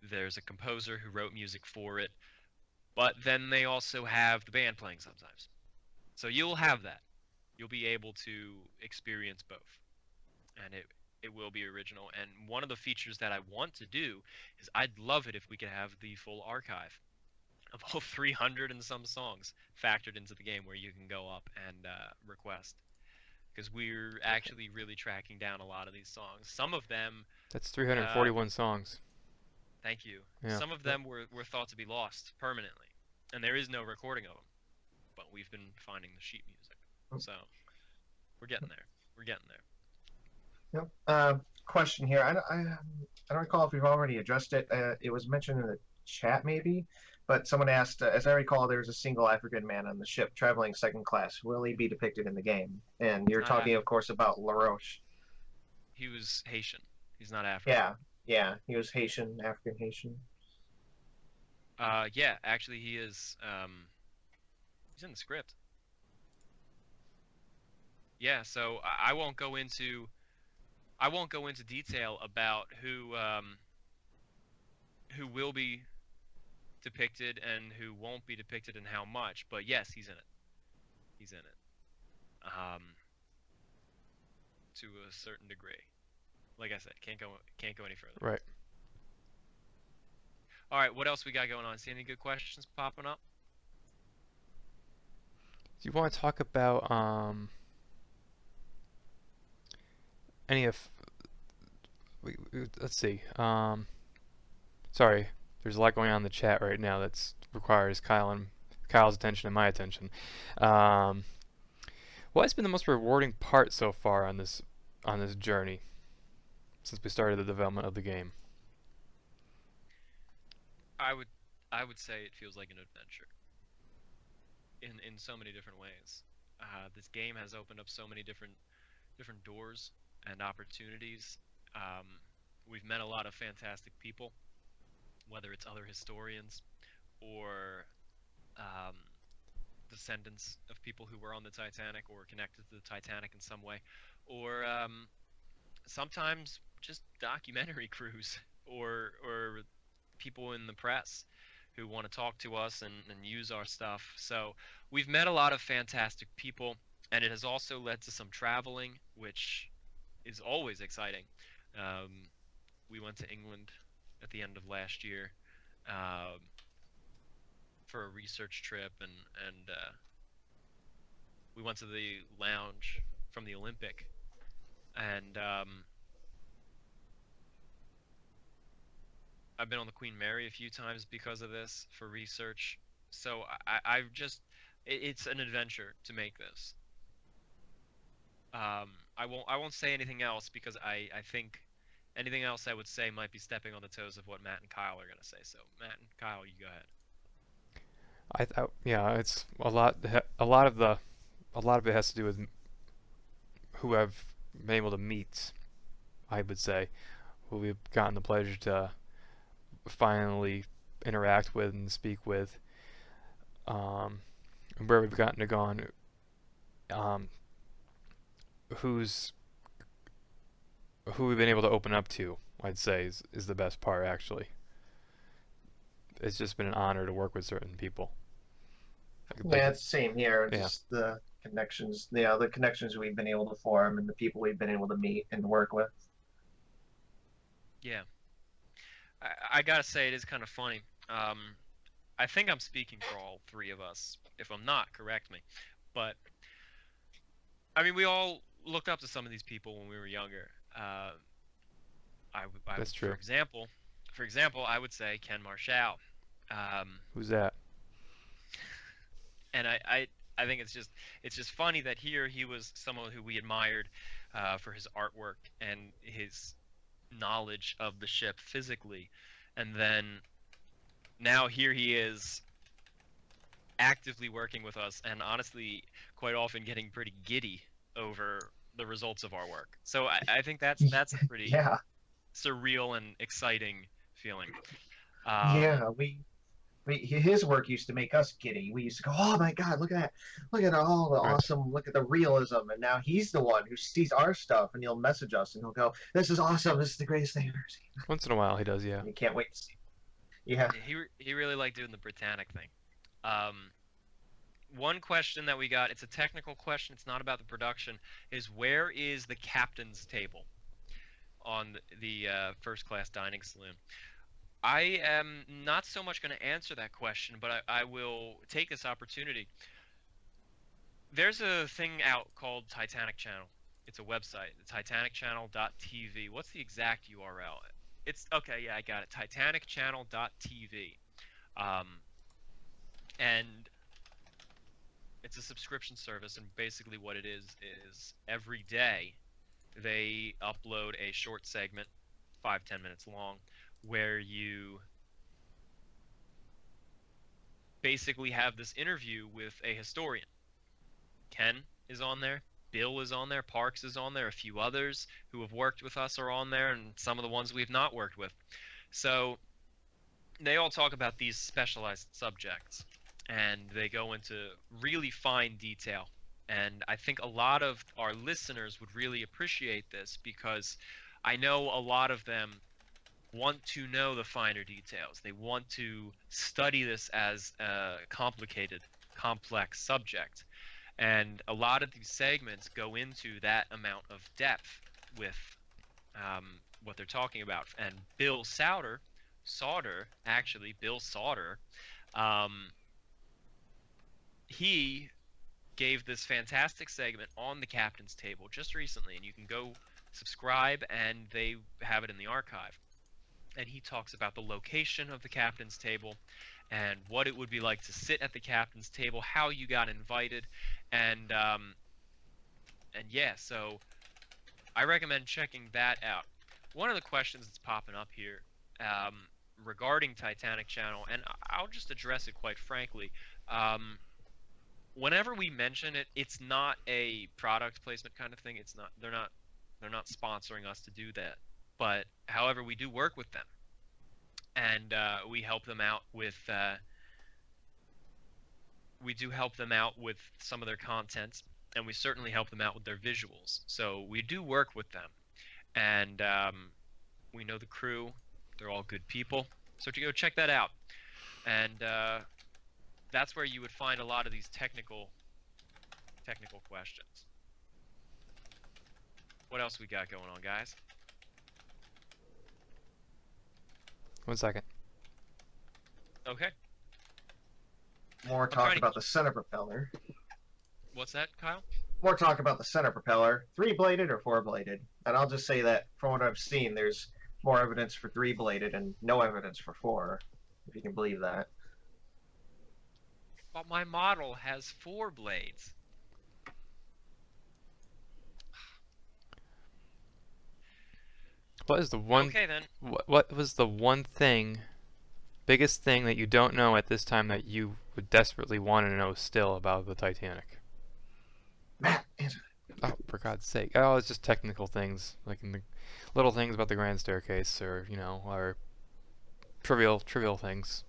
[SPEAKER 2] There's a composer who wrote music for it, but then they also have the band playing sometimes. So you'll have that. You'll be able to experience both, and it will be original. And one of the features that I want to do is I'd love it if we could have the full archive of all 300 and some songs factored into the game, where you can go up and request. Because we're actually really tracking down a lot of these songs. Some of them,
[SPEAKER 1] That's 341 songs.
[SPEAKER 2] thank you.
[SPEAKER 1] Yeah.
[SPEAKER 2] Some of them were thought to be lost permanently, and there is no recording of them. But we've been finding the sheet music, so we're getting there. We're getting there.
[SPEAKER 3] Yep. Question here. I don't recall if we've already addressed it. It was mentioned in the chat, maybe, but someone asked, as I recall, there's a single African man on the ship traveling second class. Will he be depicted in the game? And you're
[SPEAKER 2] Not
[SPEAKER 3] talking,
[SPEAKER 2] African.
[SPEAKER 3] of course, about LaRoche.
[SPEAKER 2] He was Haitian. He's not African.
[SPEAKER 3] Yeah. He was Haitian, African Haitian.
[SPEAKER 2] Yeah, actually, he is. He's in the script. Yeah, so I won't go into detail about who will be depicted and who won't be depicted and how much, but yes, he's in it. He's in it. To a certain degree. Like I said, can't go any further.
[SPEAKER 1] Right.
[SPEAKER 2] All right, what else we got going on? See any good questions popping up?
[SPEAKER 1] Do you want to talk about any of? Let's see. Sorry, there's a lot going on in the chat right now that requires Kyle's attention and my attention. What has been the most rewarding part so far on this journey since we started the development of the game?
[SPEAKER 2] I would say it feels like an adventure. In so many different ways. This game has opened up so many different doors and opportunities. We've met a lot of fantastic people, whether it's other historians or descendants of people who were on the Titanic or connected to the Titanic in some way, or sometimes just documentary crews or people in the press who want to talk to us and use our stuff. So we've met a lot of fantastic people, and it has also led to some traveling, which is always exciting. We went to England at the end of last year for a research trip, and we went to the lounge from the Olympic, and I've been on the Queen Mary a few times because of this for research. So I've just it's an adventure to make this. I won't say anything else because I think anything else I would say might be stepping on the toes of what Matt and Kyle are gonna say. So Matt and Kyle, you go ahead.
[SPEAKER 1] Yeah, it's a lot. A lot of it has to do with who I've been able to meet. I would say, who we've gotten the pleasure to finally interact with and speak with, and where we've gotten to go on, who we've been able to open up to, I'd say is the best part actually. It's just been an honor to work with certain people.
[SPEAKER 3] Yeah, it's the same here.
[SPEAKER 1] Yeah,
[SPEAKER 3] Just the connections, the connections we've been able to form and the people we've been able to meet and work with.
[SPEAKER 2] Yeah. I gotta say, it is kind of funny. I think I'm speaking for all three of us. If I'm not, correct me. But I mean, we all looked up to some of these people when we were younger.
[SPEAKER 1] that's
[SPEAKER 2] For
[SPEAKER 1] true.
[SPEAKER 2] example, I would say Ken Marschall. Um,
[SPEAKER 1] Who's that?
[SPEAKER 2] and I think it's just funny that here he was someone who we admired for his artwork and his knowledge of the ship physically, and then now here he is actively working with us, and honestly, quite often getting pretty giddy over the results of our work. So I think that's a pretty
[SPEAKER 3] Yeah,
[SPEAKER 2] surreal and exciting feeling.
[SPEAKER 3] yeah. His work used to make us giddy. We used to go, "Oh my God, look at all the
[SPEAKER 1] Right.
[SPEAKER 3] awesome, look at the realism." And now he's the one who sees our stuff, and he'll message us, and he'll go, "This is awesome. This is the greatest thing I've ever seen."
[SPEAKER 1] Once in a while he does, yeah.
[SPEAKER 3] And you can't wait to see. Yeah,
[SPEAKER 2] He really liked doing the Britannic thing. Um, One question that we got, it's a technical question, it's not about the production, is where is the captain's table on the first class dining saloon? I am not so much going to answer that question, but I will take this opportunity. There's a thing out called Titanic Channel. It's a website, titanicchannel.tv. What's the exact URL? It's okay, yeah, I got it. Titanicchannel.tv. And it's a subscription service, and basically what it is every day they upload a short segment, 5-10 minutes long, where you basically have this interview with a historian. Ken is on there, Bill is on there, Parks is on there, a few others who have worked with us are on there, and some of the ones we've not worked with. So they all talk about these specialized subjects, and they go into really fine detail. And I think a lot of our listeners would really appreciate this, because I know a lot of them want to know the finer details. They want to study this as a complicated, complex subject. And a lot of these segments go into that amount of depth with what they're talking about. And Bill Sauter, um, he gave this fantastic segment on the captain's table just recently, and you can go subscribe, and they have it in the archive. And he talks about the location of the captain's table and what it would be like to sit at the captain's table, how you got invited, and yeah, so I recommend checking that out. One of the questions that's popping up here um, regarding Titanic Channel, and I'll just address it quite frankly. Um, Whenever we mention it, it's not a product placement kind of thing. It's not. They're not sponsoring us to do that. But however, we do work with them, and we help them out with. We do help them out with some of their content, and we certainly help them out with their visuals. So we do work with them, and we know the crew. They're all good people. So to go check that out, and that's where you would find a lot of these technical questions. What else we got going on, guys?
[SPEAKER 1] 1 second.
[SPEAKER 2] Okay.
[SPEAKER 3] more
[SPEAKER 2] I'm
[SPEAKER 3] talk
[SPEAKER 2] trying to.
[SPEAKER 3] about the center propeller.
[SPEAKER 2] What's that, Kyle?
[SPEAKER 3] More talk about the center propeller, three-bladed or four-bladed. And I'll just say that from what I've seen, there's more evidence for three-bladed and no evidence for four, if you can believe that.
[SPEAKER 2] But my model has 4 blades.
[SPEAKER 1] What is the one?
[SPEAKER 2] Okay then.
[SPEAKER 1] What was the one thing, biggest thing that you don't know at this time that you would desperately want to know still about the Titanic?
[SPEAKER 3] Matt, answer.
[SPEAKER 1] Oh, for God's sake! Oh, it's just technical things, like in the little things about the grand staircase, or or trivial things.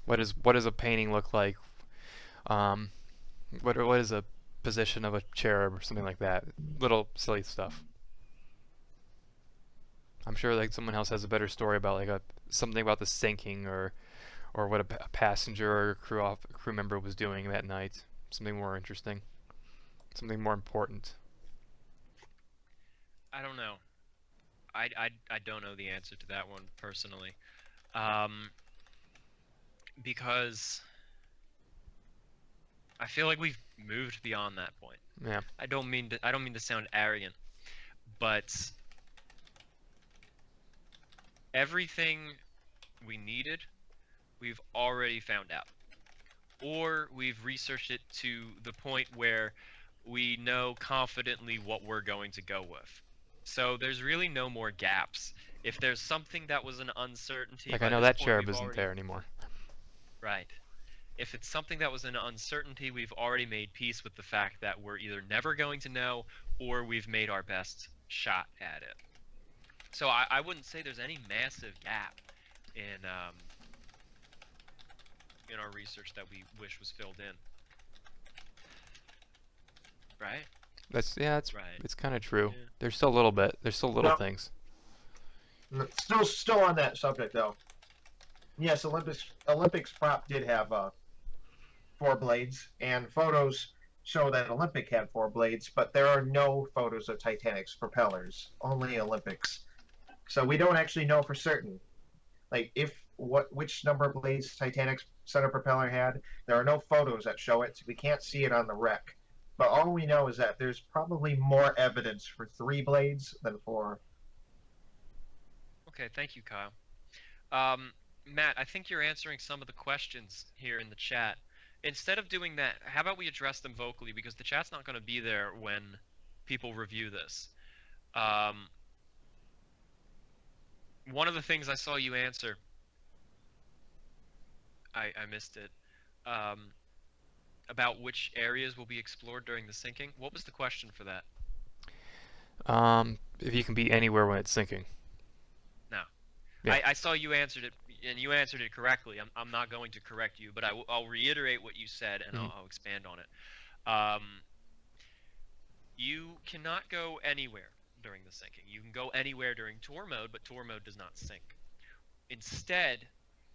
[SPEAKER 1] What does a painting look like? Um, what is a position of a chair or something like that? Little silly stuff. I'm sure like someone else has a better story about like something about the sinking or or what a passenger or a crew member was doing that night. Something more interesting, something more important.
[SPEAKER 2] I don't know. I don't know the answer to that one personally, um, because I feel like we've moved beyond that point.
[SPEAKER 1] Yeah.
[SPEAKER 2] I don't mean to sound arrogant, but everything we needed, we've already found out, or we've researched it to the point where we know confidently what we're going to go with. So there's really no more gaps. If there's something that was an uncertainty,
[SPEAKER 1] Like, I
[SPEAKER 2] by
[SPEAKER 1] know
[SPEAKER 2] this
[SPEAKER 1] that
[SPEAKER 2] point
[SPEAKER 1] cherub
[SPEAKER 2] we've
[SPEAKER 1] isn't
[SPEAKER 2] already
[SPEAKER 1] there anymore.
[SPEAKER 2] right. If it's something that was an uncertainty, we've already made peace with the fact that we're either never going to know or we've made our best shot at it. So I wouldn't say there's any massive gap in our research that we wish was filled in. Right?
[SPEAKER 1] That's
[SPEAKER 2] Right.
[SPEAKER 1] it's kind of true.
[SPEAKER 2] Yeah.
[SPEAKER 1] There's still a little bit. There's still little
[SPEAKER 3] No.
[SPEAKER 1] things.
[SPEAKER 3] Still on that subject though. Yes, Olympics prop did have 4 blades, and photos show that Olympic had 4 blades, but there are no photos of Titanic's propellers. Only Olympics. So we don't actually know for certain, like which number of blades Titanic's center propeller had. There are no photos that show it. We can't see it on the wreck. But all we know is that there's probably more evidence for 3 blades than 4.
[SPEAKER 2] Okay, thank you, Kyle. Matt, I think you're answering some of the questions here in the chat. Instead of doing that, how about we address them vocally, because the chat's not going to be there when people review this. One of the things I saw you answer, I missed it, about which areas will be explored during the sinking. What was the question for that?
[SPEAKER 1] If you can be anywhere when it's sinking.
[SPEAKER 2] No.
[SPEAKER 1] Yeah.
[SPEAKER 2] I saw you answered it, and you answered it correctly. I'm not going to correct you, but I'll reiterate what you said, and I'll expand on it. You cannot go anywhere during the sinking. You can go anywhere during tour mode, but tour mode does not sink. Instead,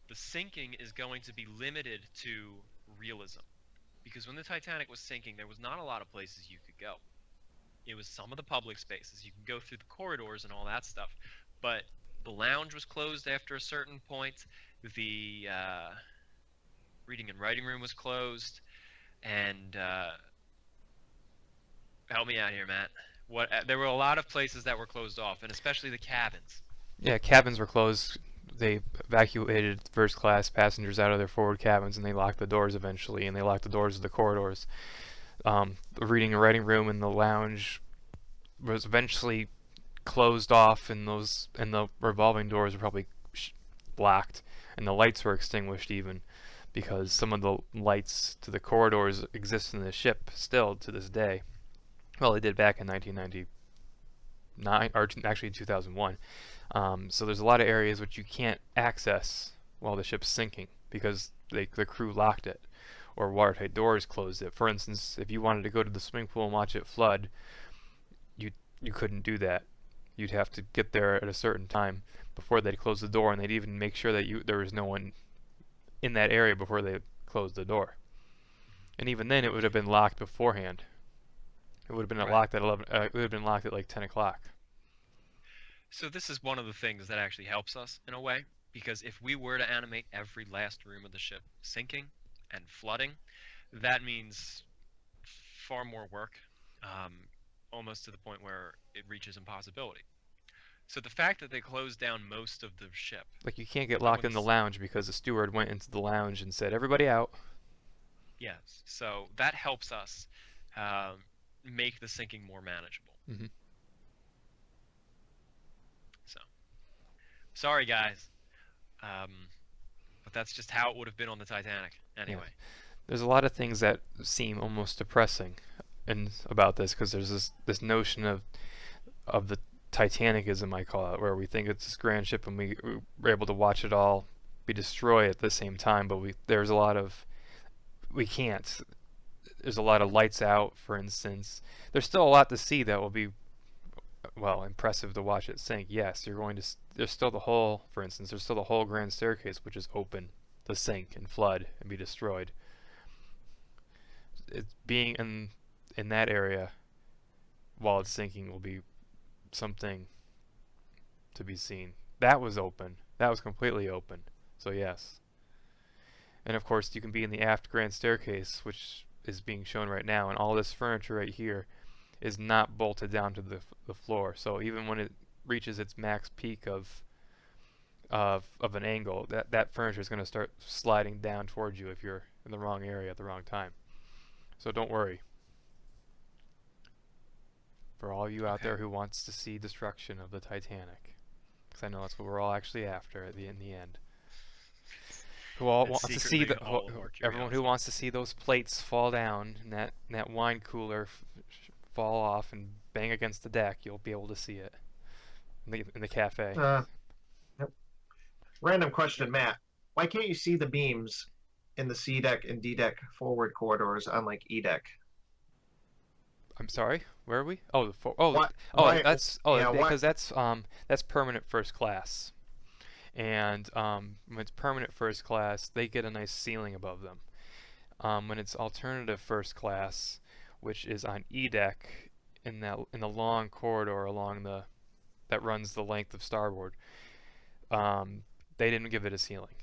[SPEAKER 2] the sinking is going to be limited to realism. Because when the Titanic was sinking, there was not a lot of places you could go. It was some of the public spaces. You can go through the corridors and all that stuff. But the lounge was closed after a certain point. The reading and writing room was closed. And help me out here, Matt. There were a lot of places that were closed off, and especially the cabins.
[SPEAKER 1] Yeah, cabins were closed. They evacuated first class passengers out of their forward cabins, and they locked the doors eventually, and they locked the doors of the corridors. The reading and writing room and the lounge was eventually closed off, and the revolving doors were probably locked, and the lights were extinguished even, because some of the lights to the corridors exist in the ship still to this day. Well, they did back in 1999, or actually 2001. So there's a lot of areas which you can't access while the ship's sinking because the crew locked it, or watertight doors closed it. For instance, if you wanted to go to the swimming pool and watch it flood, you couldn't do that. You'd have to get there at a certain time before they'd close the door, and they'd even make sure that there was no one in that area before they closed the door. And even then, it would have been locked beforehand. It would have been locked at 11. It would have been locked at like 10 o'clock.
[SPEAKER 2] So this is one of the things that actually helps us in a way, because if we were to animate every last room of the ship sinking and flooding, that means far more work, almost to the point where it reaches impossibility. So the fact that they closed down most of the ship,
[SPEAKER 1] like, you can't get locked in the lounge because the steward went into the lounge and said, "Everybody out."
[SPEAKER 2] Yes, so that helps us make the sinking more manageable.
[SPEAKER 1] Mm-hmm.
[SPEAKER 2] So, sorry guys, but that's just how it would have been on the Titanic anyway.
[SPEAKER 1] Yeah. There's a lot of things that seem almost depressing about this, because there's this notion of the Titanicism, I call it, where we think it's this grand ship and we're able to watch it all be destroyed at the same time, but we can't. There's a lot of lights out, for instance. There's still a lot to see that will be, well, impressive to watch it sink. Yes, there's still the whole, for instance, there's still the whole grand staircase, which is open to sink and flood and be destroyed. Being in that area while it's sinking will be something to be seen. That was open. That was completely open. So yes. And of course you can be in the aft grand staircase, which is being shown right now, and all this furniture right here is not bolted down to the floor. So even when it reaches its max peak of an angle, that furniture is going to start sliding down towards you if you're in the wrong area at the wrong time. So don't worry. For all you out there who wants to see destruction of the Titanic, because I know that's what we're all actually after in the end. Who all wants to see everyone who wants to see those plates fall down and that wine cooler fall off and bang against the deck, you'll be able to see it in the cafe.
[SPEAKER 3] Yep. Random question, Matt. Why can't you see the beams in the C deck and D deck forward corridors unlike E deck?
[SPEAKER 1] I'm sorry, where are we? Oh, because that's permanent first class, and when it's permanent first class, they get a nice ceiling above them. When it's alternative first class, which is on E deck in the long corridor along that runs the length of starboard, they didn't give it a ceiling.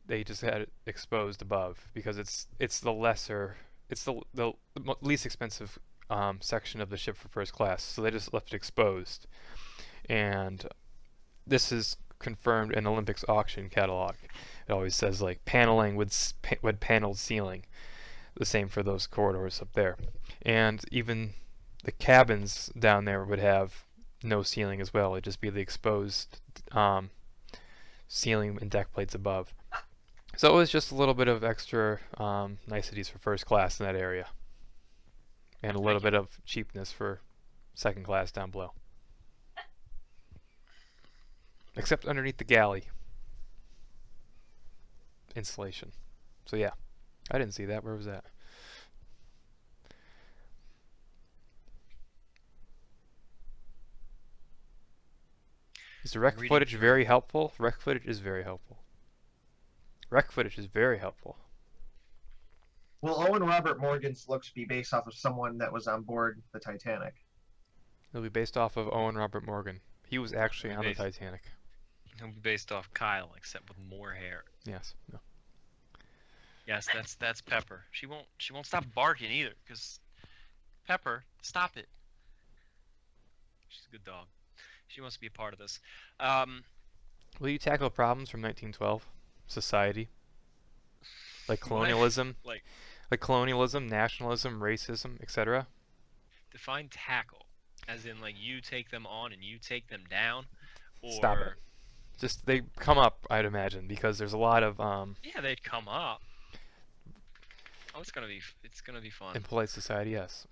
[SPEAKER 1] They just had it exposed above because it's the lesser. It's the least expensive section of the ship for first class, so they just left it exposed. And this is confirmed in Olympics auction catalog. It always says like paneling with paneled ceiling. The same for those corridors up there. And even the cabins down there would have no ceiling as well. It'd just be the exposed ceiling and deck plates above. So it was just a little bit of extra niceties for first class in that area. And a little bit of cheapness for second class down below. Except underneath the galley. Insulation. So yeah, I didn't see that. Where was that? Is the rec footage very helpful? Rec footage is very helpful. Rec footage is very helpful.
[SPEAKER 3] Will Owen Robert Morgan's looks be based off of someone that was on board the Titanic?
[SPEAKER 1] It'll be based off of Owen Robert Morgan. He was actually on the Titanic.
[SPEAKER 2] He'll be based off Kyle, except with more hair.
[SPEAKER 1] Yes. No.
[SPEAKER 2] Yes, that's Pepper. She won't stop barking either, because Pepper, stop it. She's a good dog. She wants to be a part of this.
[SPEAKER 1] Will you tackle problems from 1912 society, like colonialism, like colonialism, nationalism, racism, etc.?
[SPEAKER 2] Define tackle, as in like you take them on and you take them down, or
[SPEAKER 1] stop it. Just they come up, I'd imagine, because there's a lot of
[SPEAKER 2] yeah, they'd come up. Oh, it's gonna be fun.
[SPEAKER 1] In polite society, yes.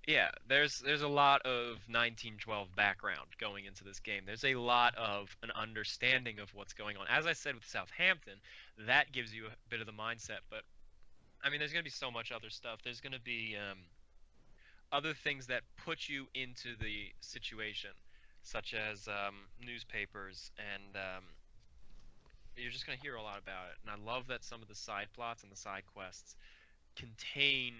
[SPEAKER 2] Yeah, there's a lot of 1912 background going into this game. There's a lot of an understanding of what's going on. As I said with Southampton, that gives you a bit of the mindset, but I mean, there's going to be so much other stuff. There's going to be other things that put you into the situation, such as newspapers, and you're just going to hear a lot about it. And I love that some of the side plots and the side quests contain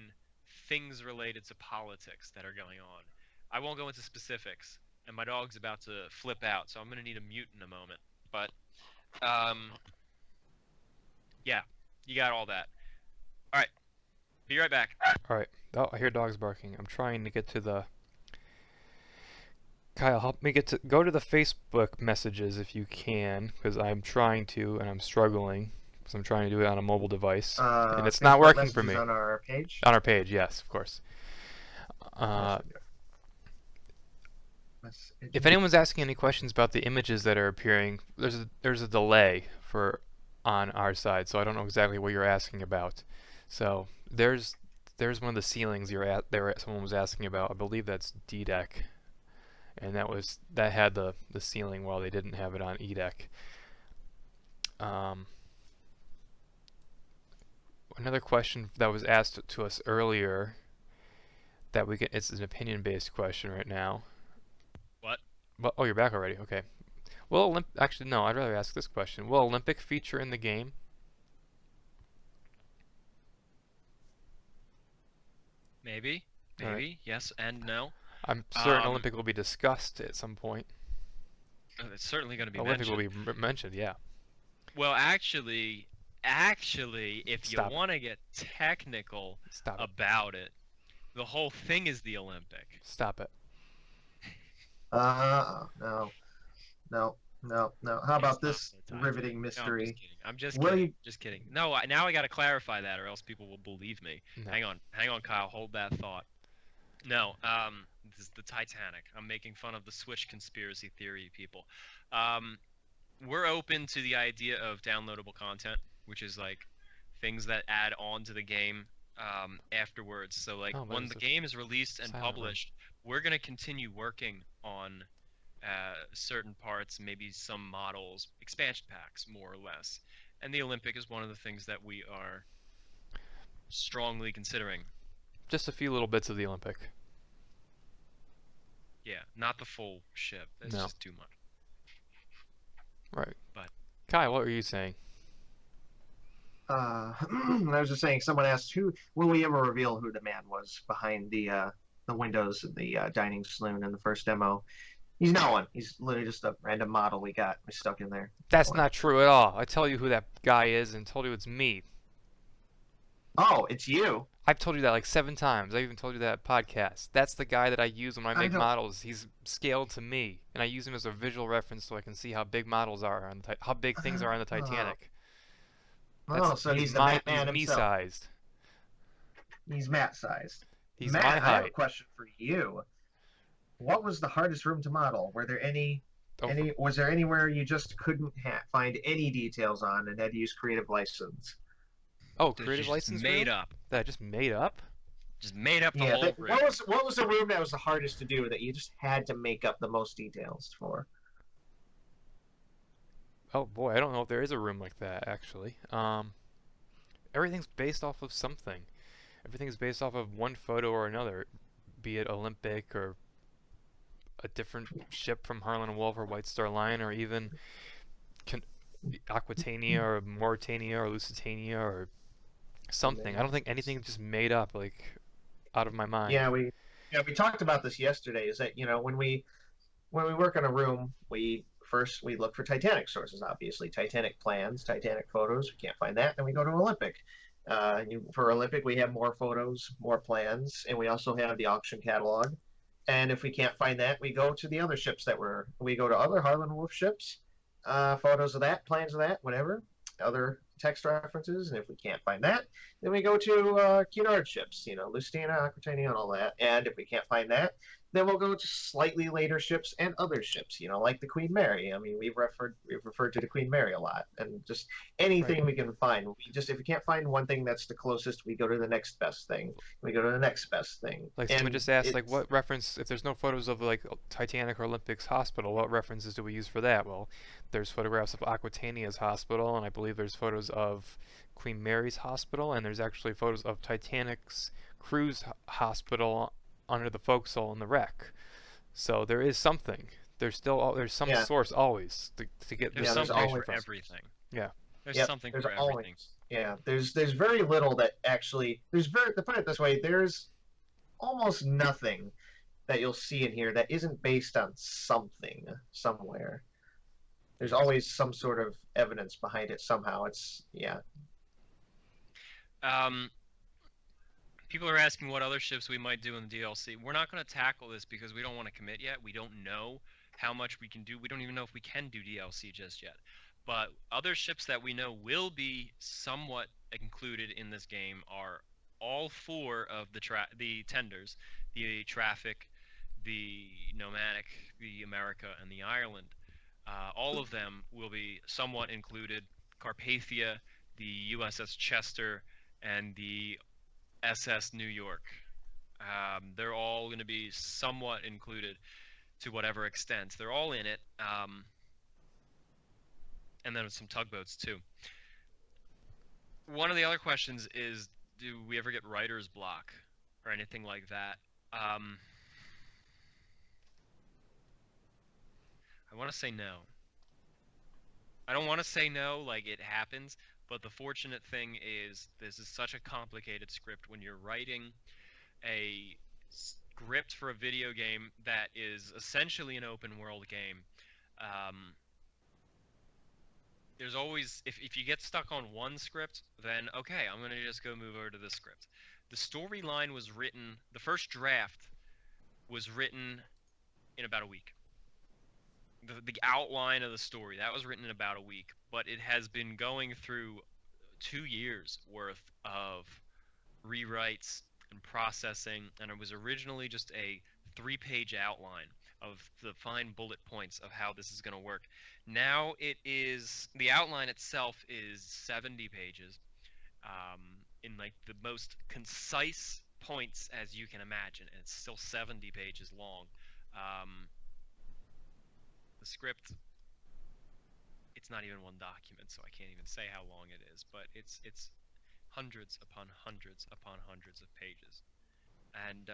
[SPEAKER 2] things related to politics that are going on. I won't go into specifics, and my dog's about to flip out, so I'm going to need a mute in a moment. But, yeah, you got all that. All right, be right back.
[SPEAKER 1] All right. Oh, I hear dogs barking. I'm trying to get to the... Kyle, help me go to the Facebook messages if you can, because I'm trying to, and I'm struggling. Because I'm trying to do it on a mobile device, and it's not working for me.
[SPEAKER 3] On our page?
[SPEAKER 1] On our page, yes, of course. If anyone's asking any questions about the images that are appearing, there's a delay on our side, so I don't know exactly what you're asking about. So there's one of the ceilings someone was asking about. I believe that's D deck, and that had the ceiling while they didn't have it on E deck. Another question that was asked to us earlier that it's an opinion-based question right now.
[SPEAKER 2] What?
[SPEAKER 1] Well, oh, you're back already. Okay. Actually, no, I'd rather ask this question. Will Olympic feature in the game?
[SPEAKER 2] Maybe,
[SPEAKER 1] All right.
[SPEAKER 2] maybe, yes and no.
[SPEAKER 1] I'm certain
[SPEAKER 2] Um,
[SPEAKER 1] Olympic will be discussed at some point.
[SPEAKER 2] it's certainly going to be
[SPEAKER 1] Olympic will
[SPEAKER 2] mentioned.
[SPEAKER 1] be mentioned, yeah.
[SPEAKER 2] Well, actually, if you
[SPEAKER 1] Stop it.
[SPEAKER 2] want to get technical
[SPEAKER 1] Stop it.
[SPEAKER 2] about it, the whole thing is the Olympic.
[SPEAKER 1] Stop it.
[SPEAKER 3] No, no, no, no. How
[SPEAKER 2] It's
[SPEAKER 3] about
[SPEAKER 2] not
[SPEAKER 3] this
[SPEAKER 2] the Titanic.
[SPEAKER 3] riveting
[SPEAKER 2] No, I'm just
[SPEAKER 3] mystery?
[SPEAKER 2] kidding. I'm just
[SPEAKER 3] Will
[SPEAKER 2] kidding.
[SPEAKER 3] you?
[SPEAKER 2] Just kidding. No, now I got to clarify that, or else people will believe me.
[SPEAKER 1] No.
[SPEAKER 2] Hang on, Kyle. Hold that thought. No, this is the Titanic. I'm making fun of the Switch conspiracy theory people. Um, we're open to the idea of downloadable content, which is like things that add on to the game afterwards. So like
[SPEAKER 1] Oh, but
[SPEAKER 2] when
[SPEAKER 1] it's
[SPEAKER 2] the
[SPEAKER 1] a
[SPEAKER 2] game is released and
[SPEAKER 1] silent room.
[SPEAKER 2] published, we're gonna continue working on certain parts, maybe some models, expansion packs, more or less. And the Olympic is one of the things that we are strongly considering.
[SPEAKER 1] Just a few little bits of the Olympic.
[SPEAKER 2] Yeah, not the full ship. That's
[SPEAKER 1] No.
[SPEAKER 2] just too much.
[SPEAKER 1] Right.
[SPEAKER 2] But
[SPEAKER 1] Kai, what were you saying?
[SPEAKER 3] I was just saying. Someone asked, "Who will we ever reveal who the man was behind the windows of the dining saloon in the first demo?" He's no one. He's literally just a random model we stuck in there.
[SPEAKER 1] That's not true at all. I tell you who that guy is and told you it's me.
[SPEAKER 3] Oh, it's you.
[SPEAKER 1] I've told you that like 7 times. I even told you that podcast. That's the guy that I use when I
[SPEAKER 3] I
[SPEAKER 1] make
[SPEAKER 3] don't.
[SPEAKER 1] models. He's scaled to me, and I use him as a visual reference so I can see how big models are on how big things are on the
[SPEAKER 3] Oh,
[SPEAKER 1] Titanic.
[SPEAKER 3] oh, so he's the
[SPEAKER 1] He's
[SPEAKER 3] Batman
[SPEAKER 1] me
[SPEAKER 3] himself.
[SPEAKER 1] sized.
[SPEAKER 3] He's Matt sized.
[SPEAKER 1] He's my
[SPEAKER 3] Matt, I have a
[SPEAKER 1] height.
[SPEAKER 3] question for you. What was the hardest room to model? Were there
[SPEAKER 1] Oh,
[SPEAKER 3] any was there anywhere you just couldn't find any details on and had to use creative license?
[SPEAKER 2] that you
[SPEAKER 1] creative
[SPEAKER 2] just
[SPEAKER 1] license
[SPEAKER 2] made
[SPEAKER 1] room
[SPEAKER 2] up.
[SPEAKER 1] that I just made up.
[SPEAKER 2] Just made up the
[SPEAKER 3] Yeah,
[SPEAKER 2] whole room.
[SPEAKER 3] what was the room that was the hardest to do that you just had to make up the most details for?
[SPEAKER 1] Oh boy, I don't know if there is a room like that actually. Everything's based off of something. Everything's based off of one photo or another, be it Olympic or a different ship from Harlan and Wolff or White Star Line or even Can- Aquitania or Mauritania or Lusitania or something. I don't think anything's just made up like out of my mind.
[SPEAKER 3] Yeah, we talked about this yesterday. Is that when we work on a room, we look for Titanic sources, obviously Titanic plans, Titanic photos. We can't find that, then we go to Olympic. For Olympic, we have more photos, more plans, and we also have the auction catalog. And if we can't find that, we go to the other ships we go to other Harlan Wolff ships, photos of that, plans of that, whatever, other text references. And if we can't find that, then we go to Cunard ships, Lusitania, Aquitania, and all that. And if we can't find that, then we'll go to slightly later ships and other ships, like the Queen Mary. I mean, we've referred to the Queen Mary a lot, and just
[SPEAKER 1] Right.
[SPEAKER 3] anything we can find. If we can't find one thing that's the closest, we go to the next best thing. We go to the next best thing,
[SPEAKER 1] Like someone
[SPEAKER 3] and
[SPEAKER 1] just asked, like,
[SPEAKER 3] it's
[SPEAKER 1] what reference, if there's no photos of like Titanic or Olympics hospital, what references do we use for that? Well, there's photographs of Aquitania's hospital, and I believe there's photos of Queen Mary's hospital, and there's actually photos of Titanic's cruise hospital under the forecastle in the wreck. So there is something. There's some
[SPEAKER 3] yeah,
[SPEAKER 1] source always to get
[SPEAKER 2] There's
[SPEAKER 1] this
[SPEAKER 3] there's
[SPEAKER 2] something
[SPEAKER 1] information
[SPEAKER 2] for
[SPEAKER 3] always
[SPEAKER 1] from.
[SPEAKER 2] everything.
[SPEAKER 1] Yeah.
[SPEAKER 2] There's
[SPEAKER 3] yep,
[SPEAKER 2] something
[SPEAKER 3] there's
[SPEAKER 2] for everything.
[SPEAKER 3] always yeah. There's very little that actually there's very to put it this way, there's almost nothing that you'll see in here that isn't based on something somewhere. There's
[SPEAKER 2] Yes.
[SPEAKER 3] always some sort of evidence behind it somehow. It's yeah.
[SPEAKER 2] Um, people are asking what other ships we might do in the DLC. We're not going to tackle this because we don't want to commit yet. We don't know how much we can do. We don't even know if we can do DLC just yet. But other ships that we know will be somewhat included in this game are all four of the tenders, the Traffic, the Nomadic, the America, and the Ireland. All of them will be somewhat included. Carpathia, the USS Chester, and the SS New York. They're all going to be somewhat included to whatever extent. They're all in it. And then some tugboats too. One of the other questions is, do we ever get writer's block or anything like that? I want to say no. I don't want to say no, like it happens, but the fortunate thing is this is such a complicated script when you're writing a script for a video game that is essentially an open world game. Um, there's always, if you get stuck on one script, then okay, I'm gonna just go move over to this script. The storyline was written, the first draft was written in about a week. The outline of the story, that was written in about a week, but it has been going through 2 years worth of rewrites and processing, and it was originally just a 3-page outline of the fine bullet points of how this is going to work. Now it is, the outline itself is 70 pages, in like the most concise points as you can imagine, and it's still 70 pages long. The script, it's not even one document, so I can't even say how long it is, but it's hundreds upon hundreds upon hundreds of pages. And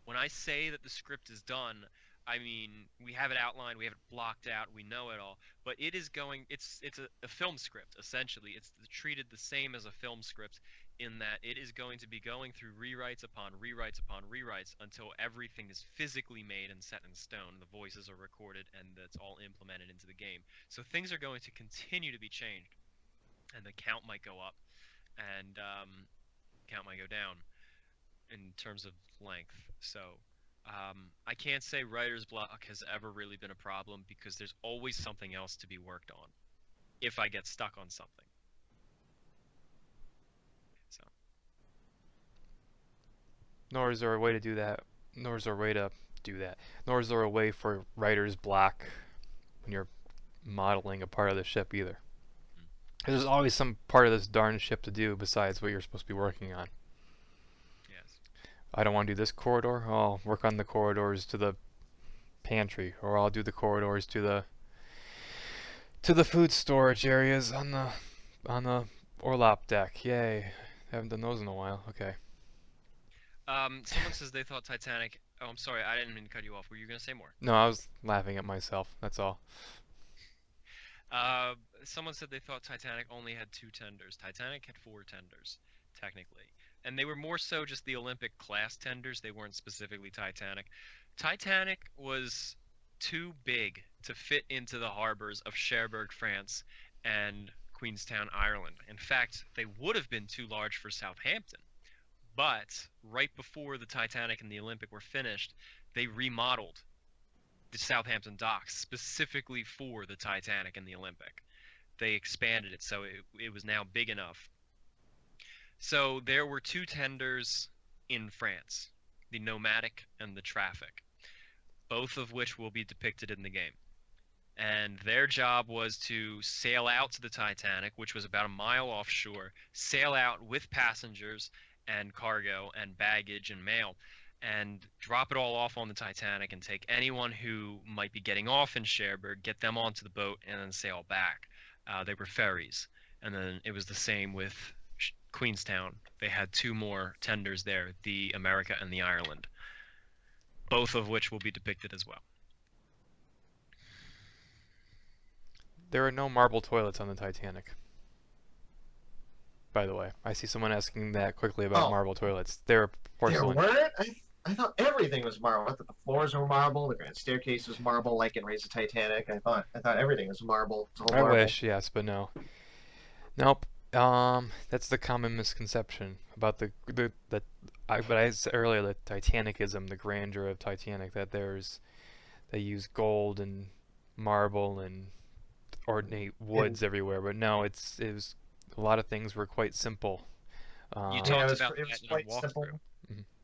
[SPEAKER 2] when I say that the script is done, I mean we have it outlined, we have it blocked out, we know it all, but it is going, it's a film script essentially. It's treated the same as a film script in that it is going to be going through rewrites upon rewrites upon rewrites until everything is physically made and set in stone. The voices are recorded and that's all implemented into the game. So things are going to continue to be changed, and the count might go up, and count might go down in terms of length. So I can't say writer's block has ever really been a problem because there's always something else to be worked on if I get stuck on something. So
[SPEAKER 1] Nor is there a way to do that. Nor is there a way to do that. Nor is there a way for writer's block when you're modeling a part of the ship either. There's always some part of this darn ship to do besides what you're supposed to be working on.
[SPEAKER 2] yes.
[SPEAKER 1] I don't want to do this corridor. I'll work on the corridors to the pantry, or I'll do the corridors to the food storage areas on the orlop deck. Yay! Haven't done those in a while. Okay.
[SPEAKER 2] Someone says they thought Titanic. Oh, I'm sorry, I didn't mean to cut you off. Were you gonna say more?
[SPEAKER 1] No, I was laughing at myself. That's all.
[SPEAKER 2] Someone said they thought Titanic only had 2 tenders. Titanic had 4 tenders, technically. And they were more so just the Olympic class tenders. They weren't specifically Titanic. Titanic was too big to fit into the harbors of Cherbourg, France, and Queenstown, Ireland. In fact, they would have been too large for Southampton. But right before the Titanic and the Olympic were finished, they remodeled the Southampton docks specifically for the Titanic and the Olympic. They expanded it so it was now big enough. So there were 2 tenders in France, the Nomadic and the Traffic, both of which will be depicted in the game. And their job was to sail out to the Titanic, which was about a mile offshore, sail out with passengers and cargo and baggage and mail, and drop it all off on the Titanic and take anyone who might be getting off in Cherbourg, get them onto the boat, and then sail back. They were ferries. And then it was the same with Queenstown. They had 2 more tenders there, the America and the Ireland, both of which will be depicted as well.
[SPEAKER 1] There are no marble toilets on the Titanic. By the way, I see someone asking that quickly about marble toilets. They're porcelain.
[SPEAKER 3] There weren't? I thought everything was marble. I thought the floors were marble, the grand staircase was marble, like in Raise the Titanic. I thought everything was marble. It's all
[SPEAKER 1] I
[SPEAKER 3] marble.
[SPEAKER 1] wish, yes, but no. Nope. That's the common misconception about but I said earlier, the Titanicism, the grandeur of Titanic, that they use gold and marble and ornate woods everywhere, but no, it was a lot of things were quite simple.
[SPEAKER 2] You
[SPEAKER 3] Yeah,
[SPEAKER 2] talked
[SPEAKER 3] it was
[SPEAKER 2] about that in a
[SPEAKER 3] quite simple.
[SPEAKER 2] walkthrough.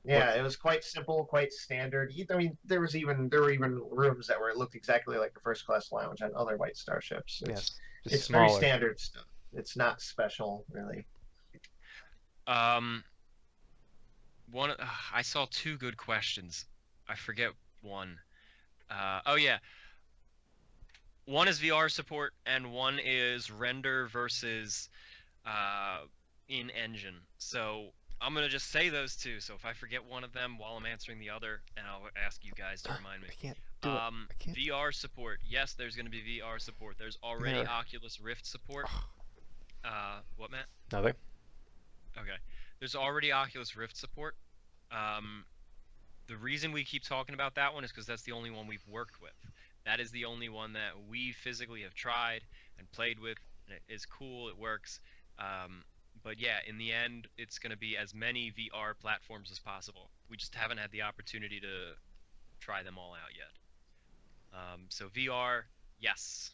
[SPEAKER 3] Yeah, it was quite simple, quite standard. I mean, there were even rooms that looked exactly like the first class lounge on other White Star ships.
[SPEAKER 1] Yes, just
[SPEAKER 3] It's very
[SPEAKER 1] smaller.
[SPEAKER 3] standard stuff. It's not special, really.
[SPEAKER 2] I saw 2 good questions. I forget one. Oh yeah. One is VR support, and one is render versus in-engine. So I'm gonna just say those two. So if I forget one of them while I'm answering the other, and I'll ask you guys to remind me.
[SPEAKER 1] I can't do it. I can't.
[SPEAKER 2] VR support. Yes, there's gonna be VR support. There's already
[SPEAKER 1] There.
[SPEAKER 2] Oculus Rift support. What, Matt?
[SPEAKER 1] Nothing.
[SPEAKER 2] Okay. There's already Oculus Rift support. The reason we keep talking about that one is because that's the only one we've worked with. That is the only one that we physically have tried and played with. And it is cool. It works. But yeah, in the end, it's going to be as many VR platforms as possible. We just haven't had the opportunity to try them all out yet. So VR, yes.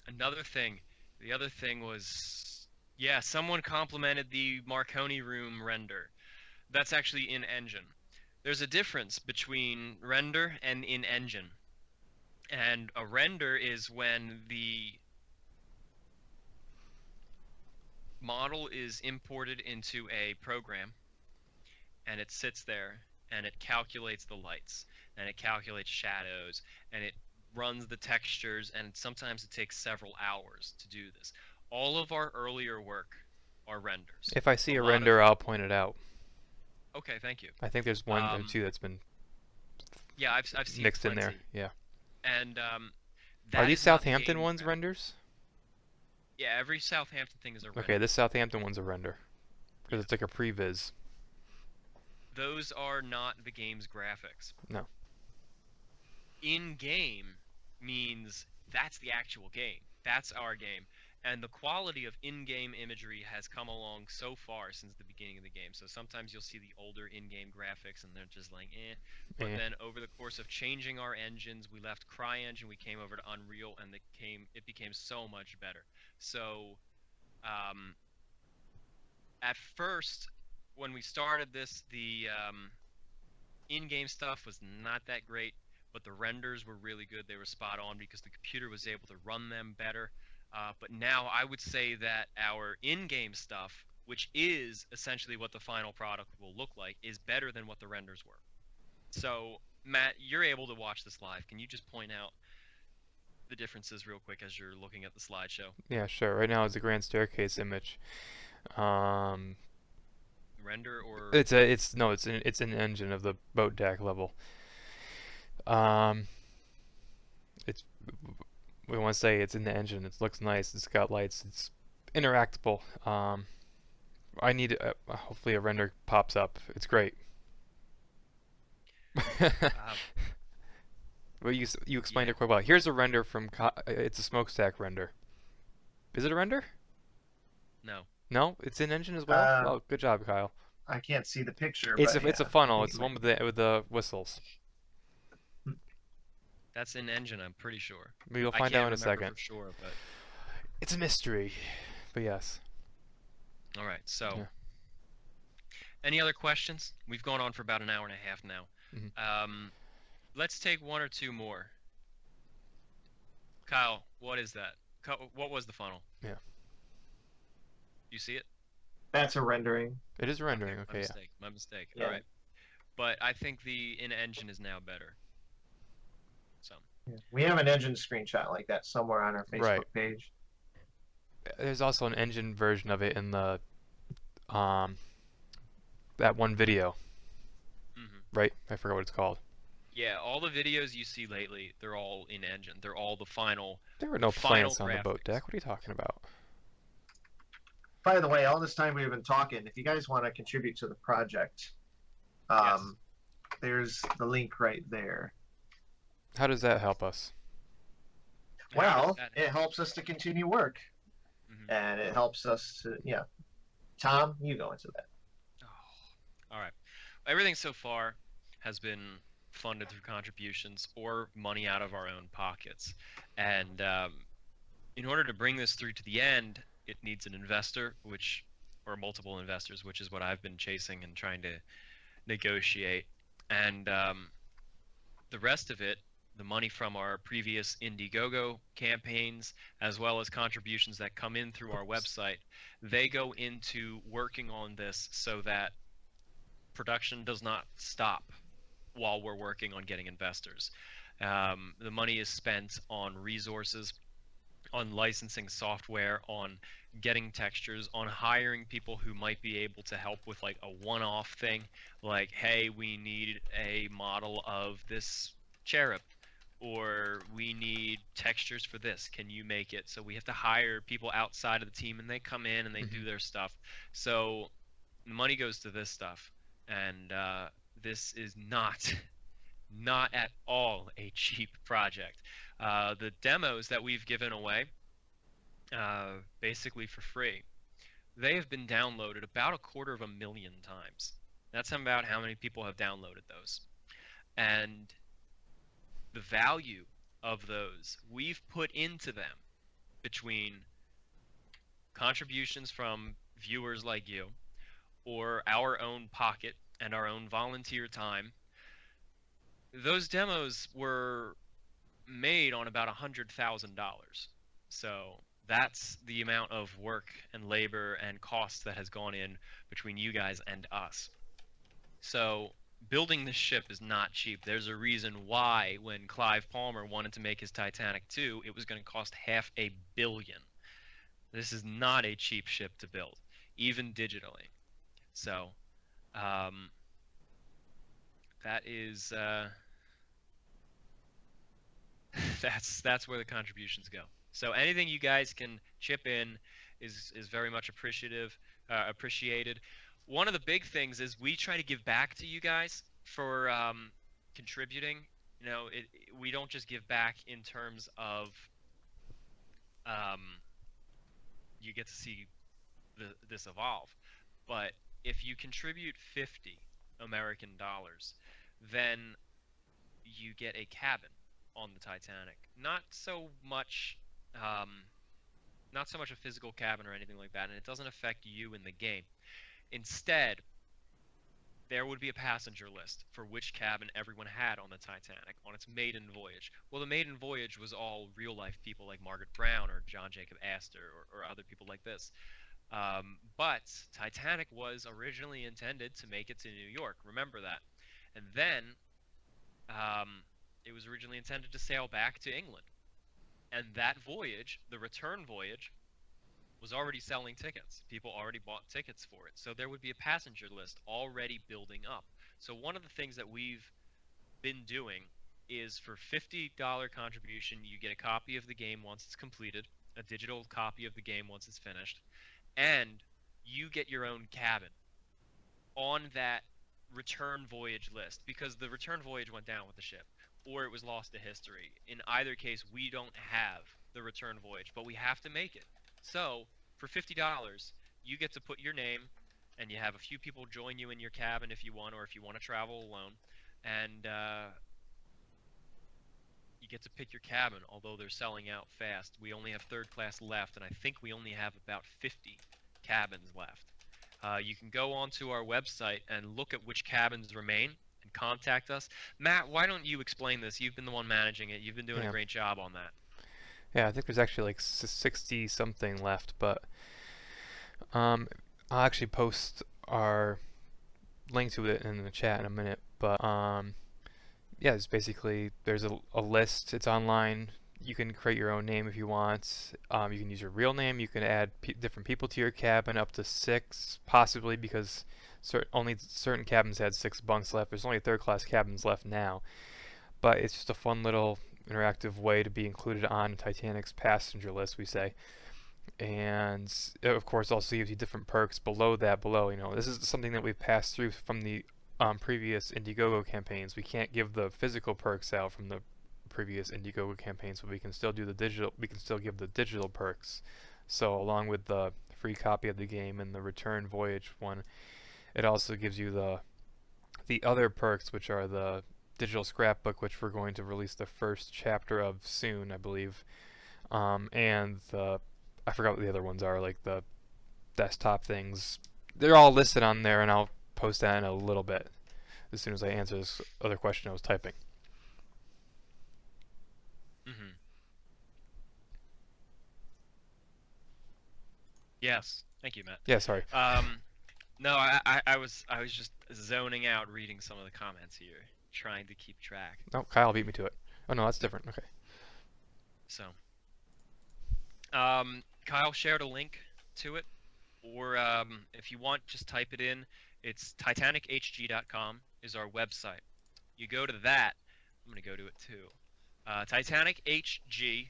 [SPEAKER 2] Another thing, the other thing was, yeah, someone complimented the Marconi room render. That's actually in engine. There's a difference between render and in engine. And a render is when the model is imported into a program and it sits there and it calculates the lights and it calculates shadows and it runs the textures, and sometimes it takes several hours to do this. All of our earlier work are renders.
[SPEAKER 1] If I see a render, I'll point it out.
[SPEAKER 2] Okay, thank you.
[SPEAKER 1] I think there's one or two that's been
[SPEAKER 2] yeah, I've seen
[SPEAKER 1] mixed
[SPEAKER 2] plenty.
[SPEAKER 1] in there. Yeah.
[SPEAKER 2] And
[SPEAKER 1] are these Southampton ones renders?
[SPEAKER 2] Yeah, every Southampton thing is a render.
[SPEAKER 1] Okay, this Southampton one's a render because it's like a previs.
[SPEAKER 2] Those are not the game's graphics.
[SPEAKER 1] No.
[SPEAKER 2] In-game means that's the actual game. That's our game. And the quality of in-game imagery has come along so far since the beginning of the game. So sometimes you'll see the older in-game graphics and they're just like, eh. But then over the course of changing our engines, we left CryEngine, we came over to Unreal, and it became so much better. So at first, when we started this, the in-game stuff was not that great, but the renders were really good. They were spot on because the computer was able to run them better. But now I would say that our in-game stuff, which is essentially what the final product will look like, is better than what the renders were. So, Matt, you're able to watch this live. Can you just point out the differences real quick as you're looking at the slideshow?
[SPEAKER 1] Yeah, sure. Right now it's a grand staircase image.
[SPEAKER 2] Render or
[SPEAKER 1] it's an engine of the boat deck level. We want to say it's in the engine. It looks nice. It's got lights. It's interactable. I need hopefully a render pops up. It's great. Well, you explained it quite well. Here's a render from it's a smokestack render. Is it a render?
[SPEAKER 2] No.
[SPEAKER 1] No, it's in engine as well. Oh, good job, Kyle.
[SPEAKER 3] I can't see the picture.
[SPEAKER 1] It's
[SPEAKER 3] but
[SPEAKER 1] a funnel. It's the one with the whistles.
[SPEAKER 2] That's in engine, I'm pretty sure.
[SPEAKER 1] You'll find out in a second.
[SPEAKER 2] For sure, but
[SPEAKER 1] it's a mystery. But yes.
[SPEAKER 2] All right. So, any other questions? We've gone on for about an hour and a half now.
[SPEAKER 1] Mm-hmm.
[SPEAKER 2] Let's take one or two more. Kyle, what is that? What was the funnel?
[SPEAKER 1] Yeah.
[SPEAKER 2] You see it?
[SPEAKER 3] That's a rendering.
[SPEAKER 1] It is rendering. Okay.
[SPEAKER 2] My mistake.
[SPEAKER 3] Yeah.
[SPEAKER 2] All right. But I think the in-engine is now better. So.
[SPEAKER 3] Yeah. We have an engine screenshot like that somewhere on our Facebook page.
[SPEAKER 1] There's also an engine version of it in the that one video.
[SPEAKER 2] Mm-hmm.
[SPEAKER 1] Right? I forgot what it's called.
[SPEAKER 2] Yeah, all the videos you see lately, they're all in engine. They're all the final.
[SPEAKER 1] There were no plants on the boat deck. What are you talking about?
[SPEAKER 3] By the way, all this time we've been talking, if you guys want to contribute to the project, there's the link right there.
[SPEAKER 1] How does that help us?
[SPEAKER 3] Well, it helps us to continue work. Mm-hmm. And it helps us to, Tom, you go into that.
[SPEAKER 2] Oh. All right. Everything so far has been funded through contributions or money out of our own pockets. And in order to bring this through to the end, it needs an investor, or multiple investors, which is what I've been chasing and trying to negotiate. And the rest of it, the money from our previous Indiegogo campaigns, as well as contributions that come in through our website, they go into working on this so that production does not stop while we're working on getting investors. The money is spent on resources on licensing software, on getting textures, on hiring people who might be able to help with like a one-off thing, like, hey, we need a model of this cherub, or we need textures for this. Can you make it? So we have to hire people outside of the team, and they come in and they do their stuff. So the money goes to this stuff, and this is not at all a cheap project. The demos that we've given away, basically for free, they have been downloaded about 250,000 times. That's about how many people have downloaded those. And the value of those we've put into them between contributions from viewers like you, or our own pocket and our own volunteer time. Those demos were made on about $100,000. So that's the amount of work and labor and cost that has gone in between you guys and us. So building this ship is not cheap. There's a reason why when Clive Palmer wanted to make his Titanic 2, it was going to cost $500 million. This is not a cheap ship to build, even digitally. So that is that's where the contributions go. So anything you guys can chip in is very much appreciated. One of the big things is we try to give back to you guys for contributing. You know, we don't just give back in terms of you get to see this evolve, but if you contribute 50 American dollars, then you get a cabin on the Titanic. Not so much a physical cabin or anything like that, and it doesn't affect you in the game. Instead, there would be a passenger list for which cabin everyone had on the Titanic on its maiden voyage. Well, the maiden voyage was all real-life people like Margaret Brown or John Jacob Astor or other people like this. But Titanic was originally intended to make it to New York. Remember that. And then it was originally intended to sail back to England. And that voyage, the return voyage, was already selling tickets. People already bought tickets for it. So there would be a passenger list already building up. So one of the things that we've been doing is for $50 contribution, you get a copy of the game once it's completed, a digital copy of the game once it's finished, and you get your own cabin on that return voyage list, because the return voyage went down with the ship or it was lost to history. In either case, we don't have the return voyage, but we have to make it. So for $50, you get to put your name, and you have a few people join you in your cabin if you want, or if you want to travel alone, and you get to pick your cabin, although they're selling out fast. We only have third class left, and I think we only have about 50 cabins left. You can go onto our website and look at which cabins remain and contact us. Matt, why don't you explain this? You've been the one managing it. You've been doing a great job on that.
[SPEAKER 1] Yeah, I think there's actually like 60 something left, but I'll actually post our link to it in the chat in a minute. But yeah, it's basically there's a list. It's online. You can create your own name if you want. You can use your real name. You can add different people to your cabin, up to 6 possibly, because only certain cabins had 6 bunks left. There's only third class cabins left now, but it's just a fun little interactive way to be included on Titanic's passenger list, we say. And it, of course, also gives you different perks below that. You know, this is something that we've passed through from the previous Indiegogo campaigns. We can't give the physical perks out from the previous Indiegogo campaigns, but we can still do the digital. We can still give the digital perks. So along with the free copy of the game and the return voyage one, it also gives you the other perks, which are the digital scrapbook, which we're going to release the first chapter of soon, I believe, and I forgot what the other ones are, like the desktop things. They're all listed on there, and I'll post that in a little bit as soon as I answer this other question I was typing.
[SPEAKER 2] Mm-hmm. Yes, thank you, Matt.
[SPEAKER 1] Yeah, sorry.
[SPEAKER 2] No, I was just zoning out reading some of the comments here, trying to keep track.
[SPEAKER 1] Oh, Kyle beat me to it. Oh no, that's different. Okay.
[SPEAKER 2] So, Kyle shared a link to it, or if you want, just type it in. It's titanichg.com is our website. You go to that. I'm going to go to it too. Titanichg,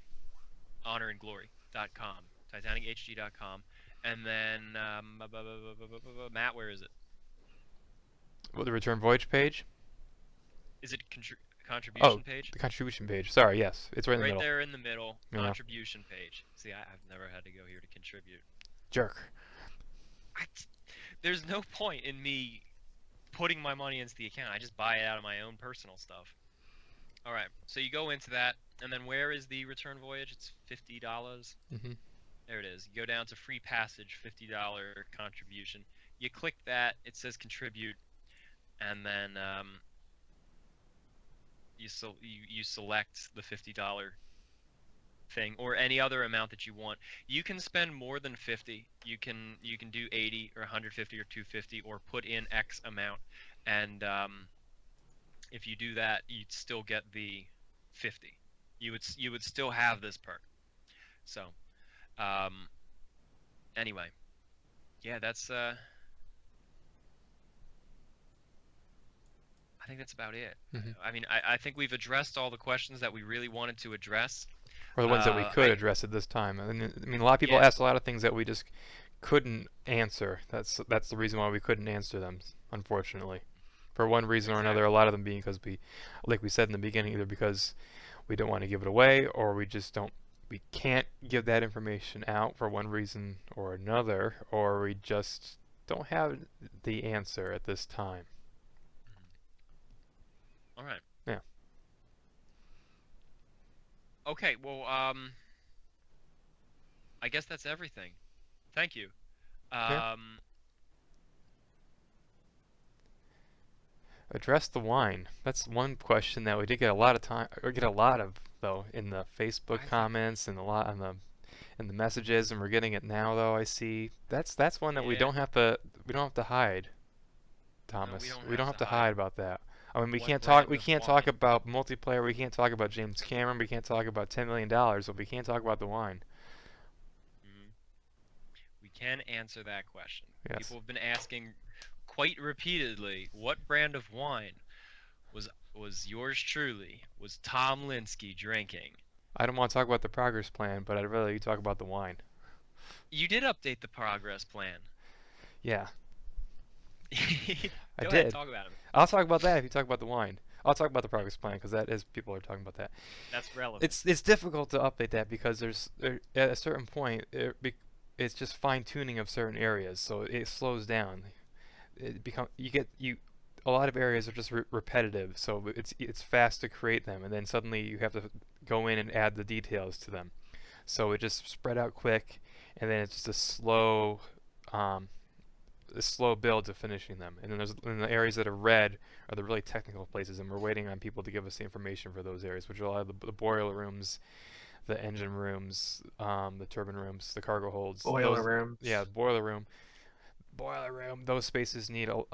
[SPEAKER 2] honor and glory.com. Titanichg.com. And then, Matt, where is it?
[SPEAKER 1] Well, the return voyage page?
[SPEAKER 2] Is it
[SPEAKER 1] Oh,
[SPEAKER 2] contribution page?
[SPEAKER 1] the contribution page. Sorry, yes. It's right in the
[SPEAKER 2] Right
[SPEAKER 1] middle.
[SPEAKER 2] there in the middle,
[SPEAKER 1] Yeah.
[SPEAKER 2] contribution page. See, I've never had to go here to contribute.
[SPEAKER 1] Jerk.
[SPEAKER 2] There's no point in me putting my money into the account. I just buy it out of my own personal stuff. All right, so you go into that, and then where is the return voyage? It's $50.
[SPEAKER 1] Mm-hmm.
[SPEAKER 2] There it is. You go down to free passage, $50 contribution. You click that. It says contribute, and then you select the $50 thing or any other amount that you want. You can spend more than 50. You can do 80 or 150 or 250 or put in X amount, and if you do that, you'd still get the 50. You would still have this perk. So anyway, yeah, that's I think that's about it.
[SPEAKER 1] Mhm.
[SPEAKER 2] I mean, I think we've addressed all the questions that we really wanted to address.
[SPEAKER 1] Or the ones that we could
[SPEAKER 2] I
[SPEAKER 1] address at this time. I mean, a lot of people
[SPEAKER 2] Yeah.
[SPEAKER 1] asked a lot of things that we just couldn't answer. That's the reason why we couldn't answer them, unfortunately. For one reason or another, a lot of them being because like we said in the beginning, either because we don't want to give it away, or we can't give that information out for one reason or another, or we just don't have the answer at this time.
[SPEAKER 2] All right.
[SPEAKER 1] Yeah.
[SPEAKER 2] Okay, well, I guess that's everything. Thank you.
[SPEAKER 1] Yeah. Address the wine. That's one question that we did get a lot of though in the Facebook comments and a lot on the messages, and we're getting it now though. I see that's one that we
[SPEAKER 2] Yeah.
[SPEAKER 1] don't have to hide, Thomas.
[SPEAKER 2] No,
[SPEAKER 1] we don't have to hide about that. I mean, we
[SPEAKER 2] What
[SPEAKER 1] can't
[SPEAKER 2] brand
[SPEAKER 1] talk. We
[SPEAKER 2] of
[SPEAKER 1] can't talk
[SPEAKER 2] wine?
[SPEAKER 1] about multiplayer. We can't talk about James Cameron. We can't talk about $10 million. But we can't talk about the wine.
[SPEAKER 2] We can answer that question.
[SPEAKER 1] Yes.
[SPEAKER 2] People have been asking quite repeatedly, what brand of wine was yours truly, was Tom Linsky drinking?
[SPEAKER 1] I don't want to talk about the progress plan, but I'd rather you talk about the wine.
[SPEAKER 2] You did update the progress plan.
[SPEAKER 1] Yeah.
[SPEAKER 2] Go ahead, talk about it.
[SPEAKER 1] I'll talk about that if you talk about the wine. I'll talk about the progress plan because that is people are talking about that.
[SPEAKER 2] That's relevant.
[SPEAKER 1] It's difficult to update that because at a certain point it's just fine tuning of certain areas, so it slows down. A lot of areas are just repetitive, so it's fast to create them, and then suddenly you have to go in and add the details to them. So it just spread out quick, and then it's just a slow build to finishing them. And then the areas that are red are the really technical places, and we're waiting on people to give us the information for those areas, which are a lot of the boiler rooms, the engine rooms, the turbine rooms, the cargo holds.
[SPEAKER 3] Boiler rooms.
[SPEAKER 1] Yeah, boiler room. Those spaces need a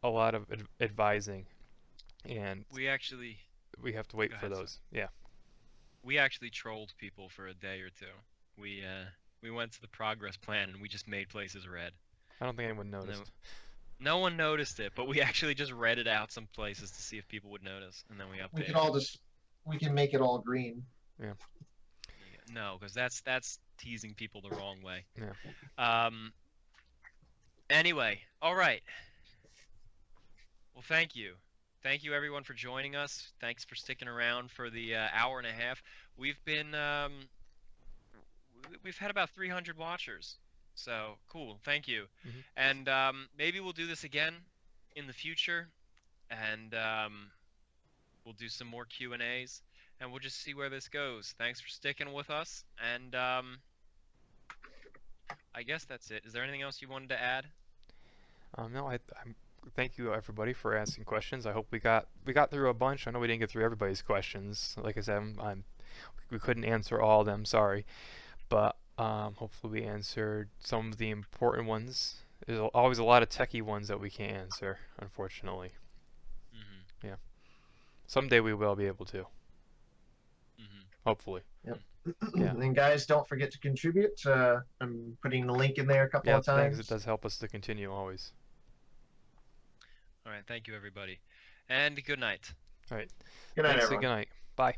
[SPEAKER 1] lot of advising, and
[SPEAKER 2] We
[SPEAKER 1] have to wait
[SPEAKER 2] Go
[SPEAKER 1] for
[SPEAKER 2] ahead,
[SPEAKER 1] those. Yeah.
[SPEAKER 2] We actually trolled people for a day or two. We went to the progress plan and we just made places red.
[SPEAKER 1] I don't think anyone noticed.
[SPEAKER 2] No one noticed it, but we actually just read it out some places to see if people would notice, and then we updated.
[SPEAKER 3] We can make it all green.
[SPEAKER 1] Yeah.
[SPEAKER 2] No, because that's teasing people the wrong way.
[SPEAKER 1] Yeah.
[SPEAKER 2] Anyway, all right. Well, thank you. Thank you everyone for joining us. Thanks for sticking around for the hour and a half. We've had about 300 watchers. So, cool. Thank you.
[SPEAKER 1] Mm-hmm.
[SPEAKER 2] And maybe we'll do this again in the future, and we'll do some more Q&As, and we'll just see where this goes. Thanks for sticking with us, and I guess that's it. Is there anything else you wanted to add?
[SPEAKER 1] No, thank you everybody for asking questions. I hope we got through a bunch. I know we didn't get through everybody's questions. Like I said, we couldn't answer all of them. Sorry, but hopefully we answered some of the important ones. There's always a lot of techie ones that we can't answer, unfortunately. Yeah. Someday we will be able to. Hopefully.
[SPEAKER 3] Yep.
[SPEAKER 1] Yeah.
[SPEAKER 3] And guys, don't forget to contribute. I'm putting the link in there a couple
[SPEAKER 1] Yeah,
[SPEAKER 3] of
[SPEAKER 1] thanks. It
[SPEAKER 3] times.
[SPEAKER 1] does help us to continue always.
[SPEAKER 2] All right, thank you everybody, and good night.
[SPEAKER 1] All right.
[SPEAKER 3] Good night,
[SPEAKER 1] Thanks.
[SPEAKER 3] everyone.
[SPEAKER 1] Good night. Bye.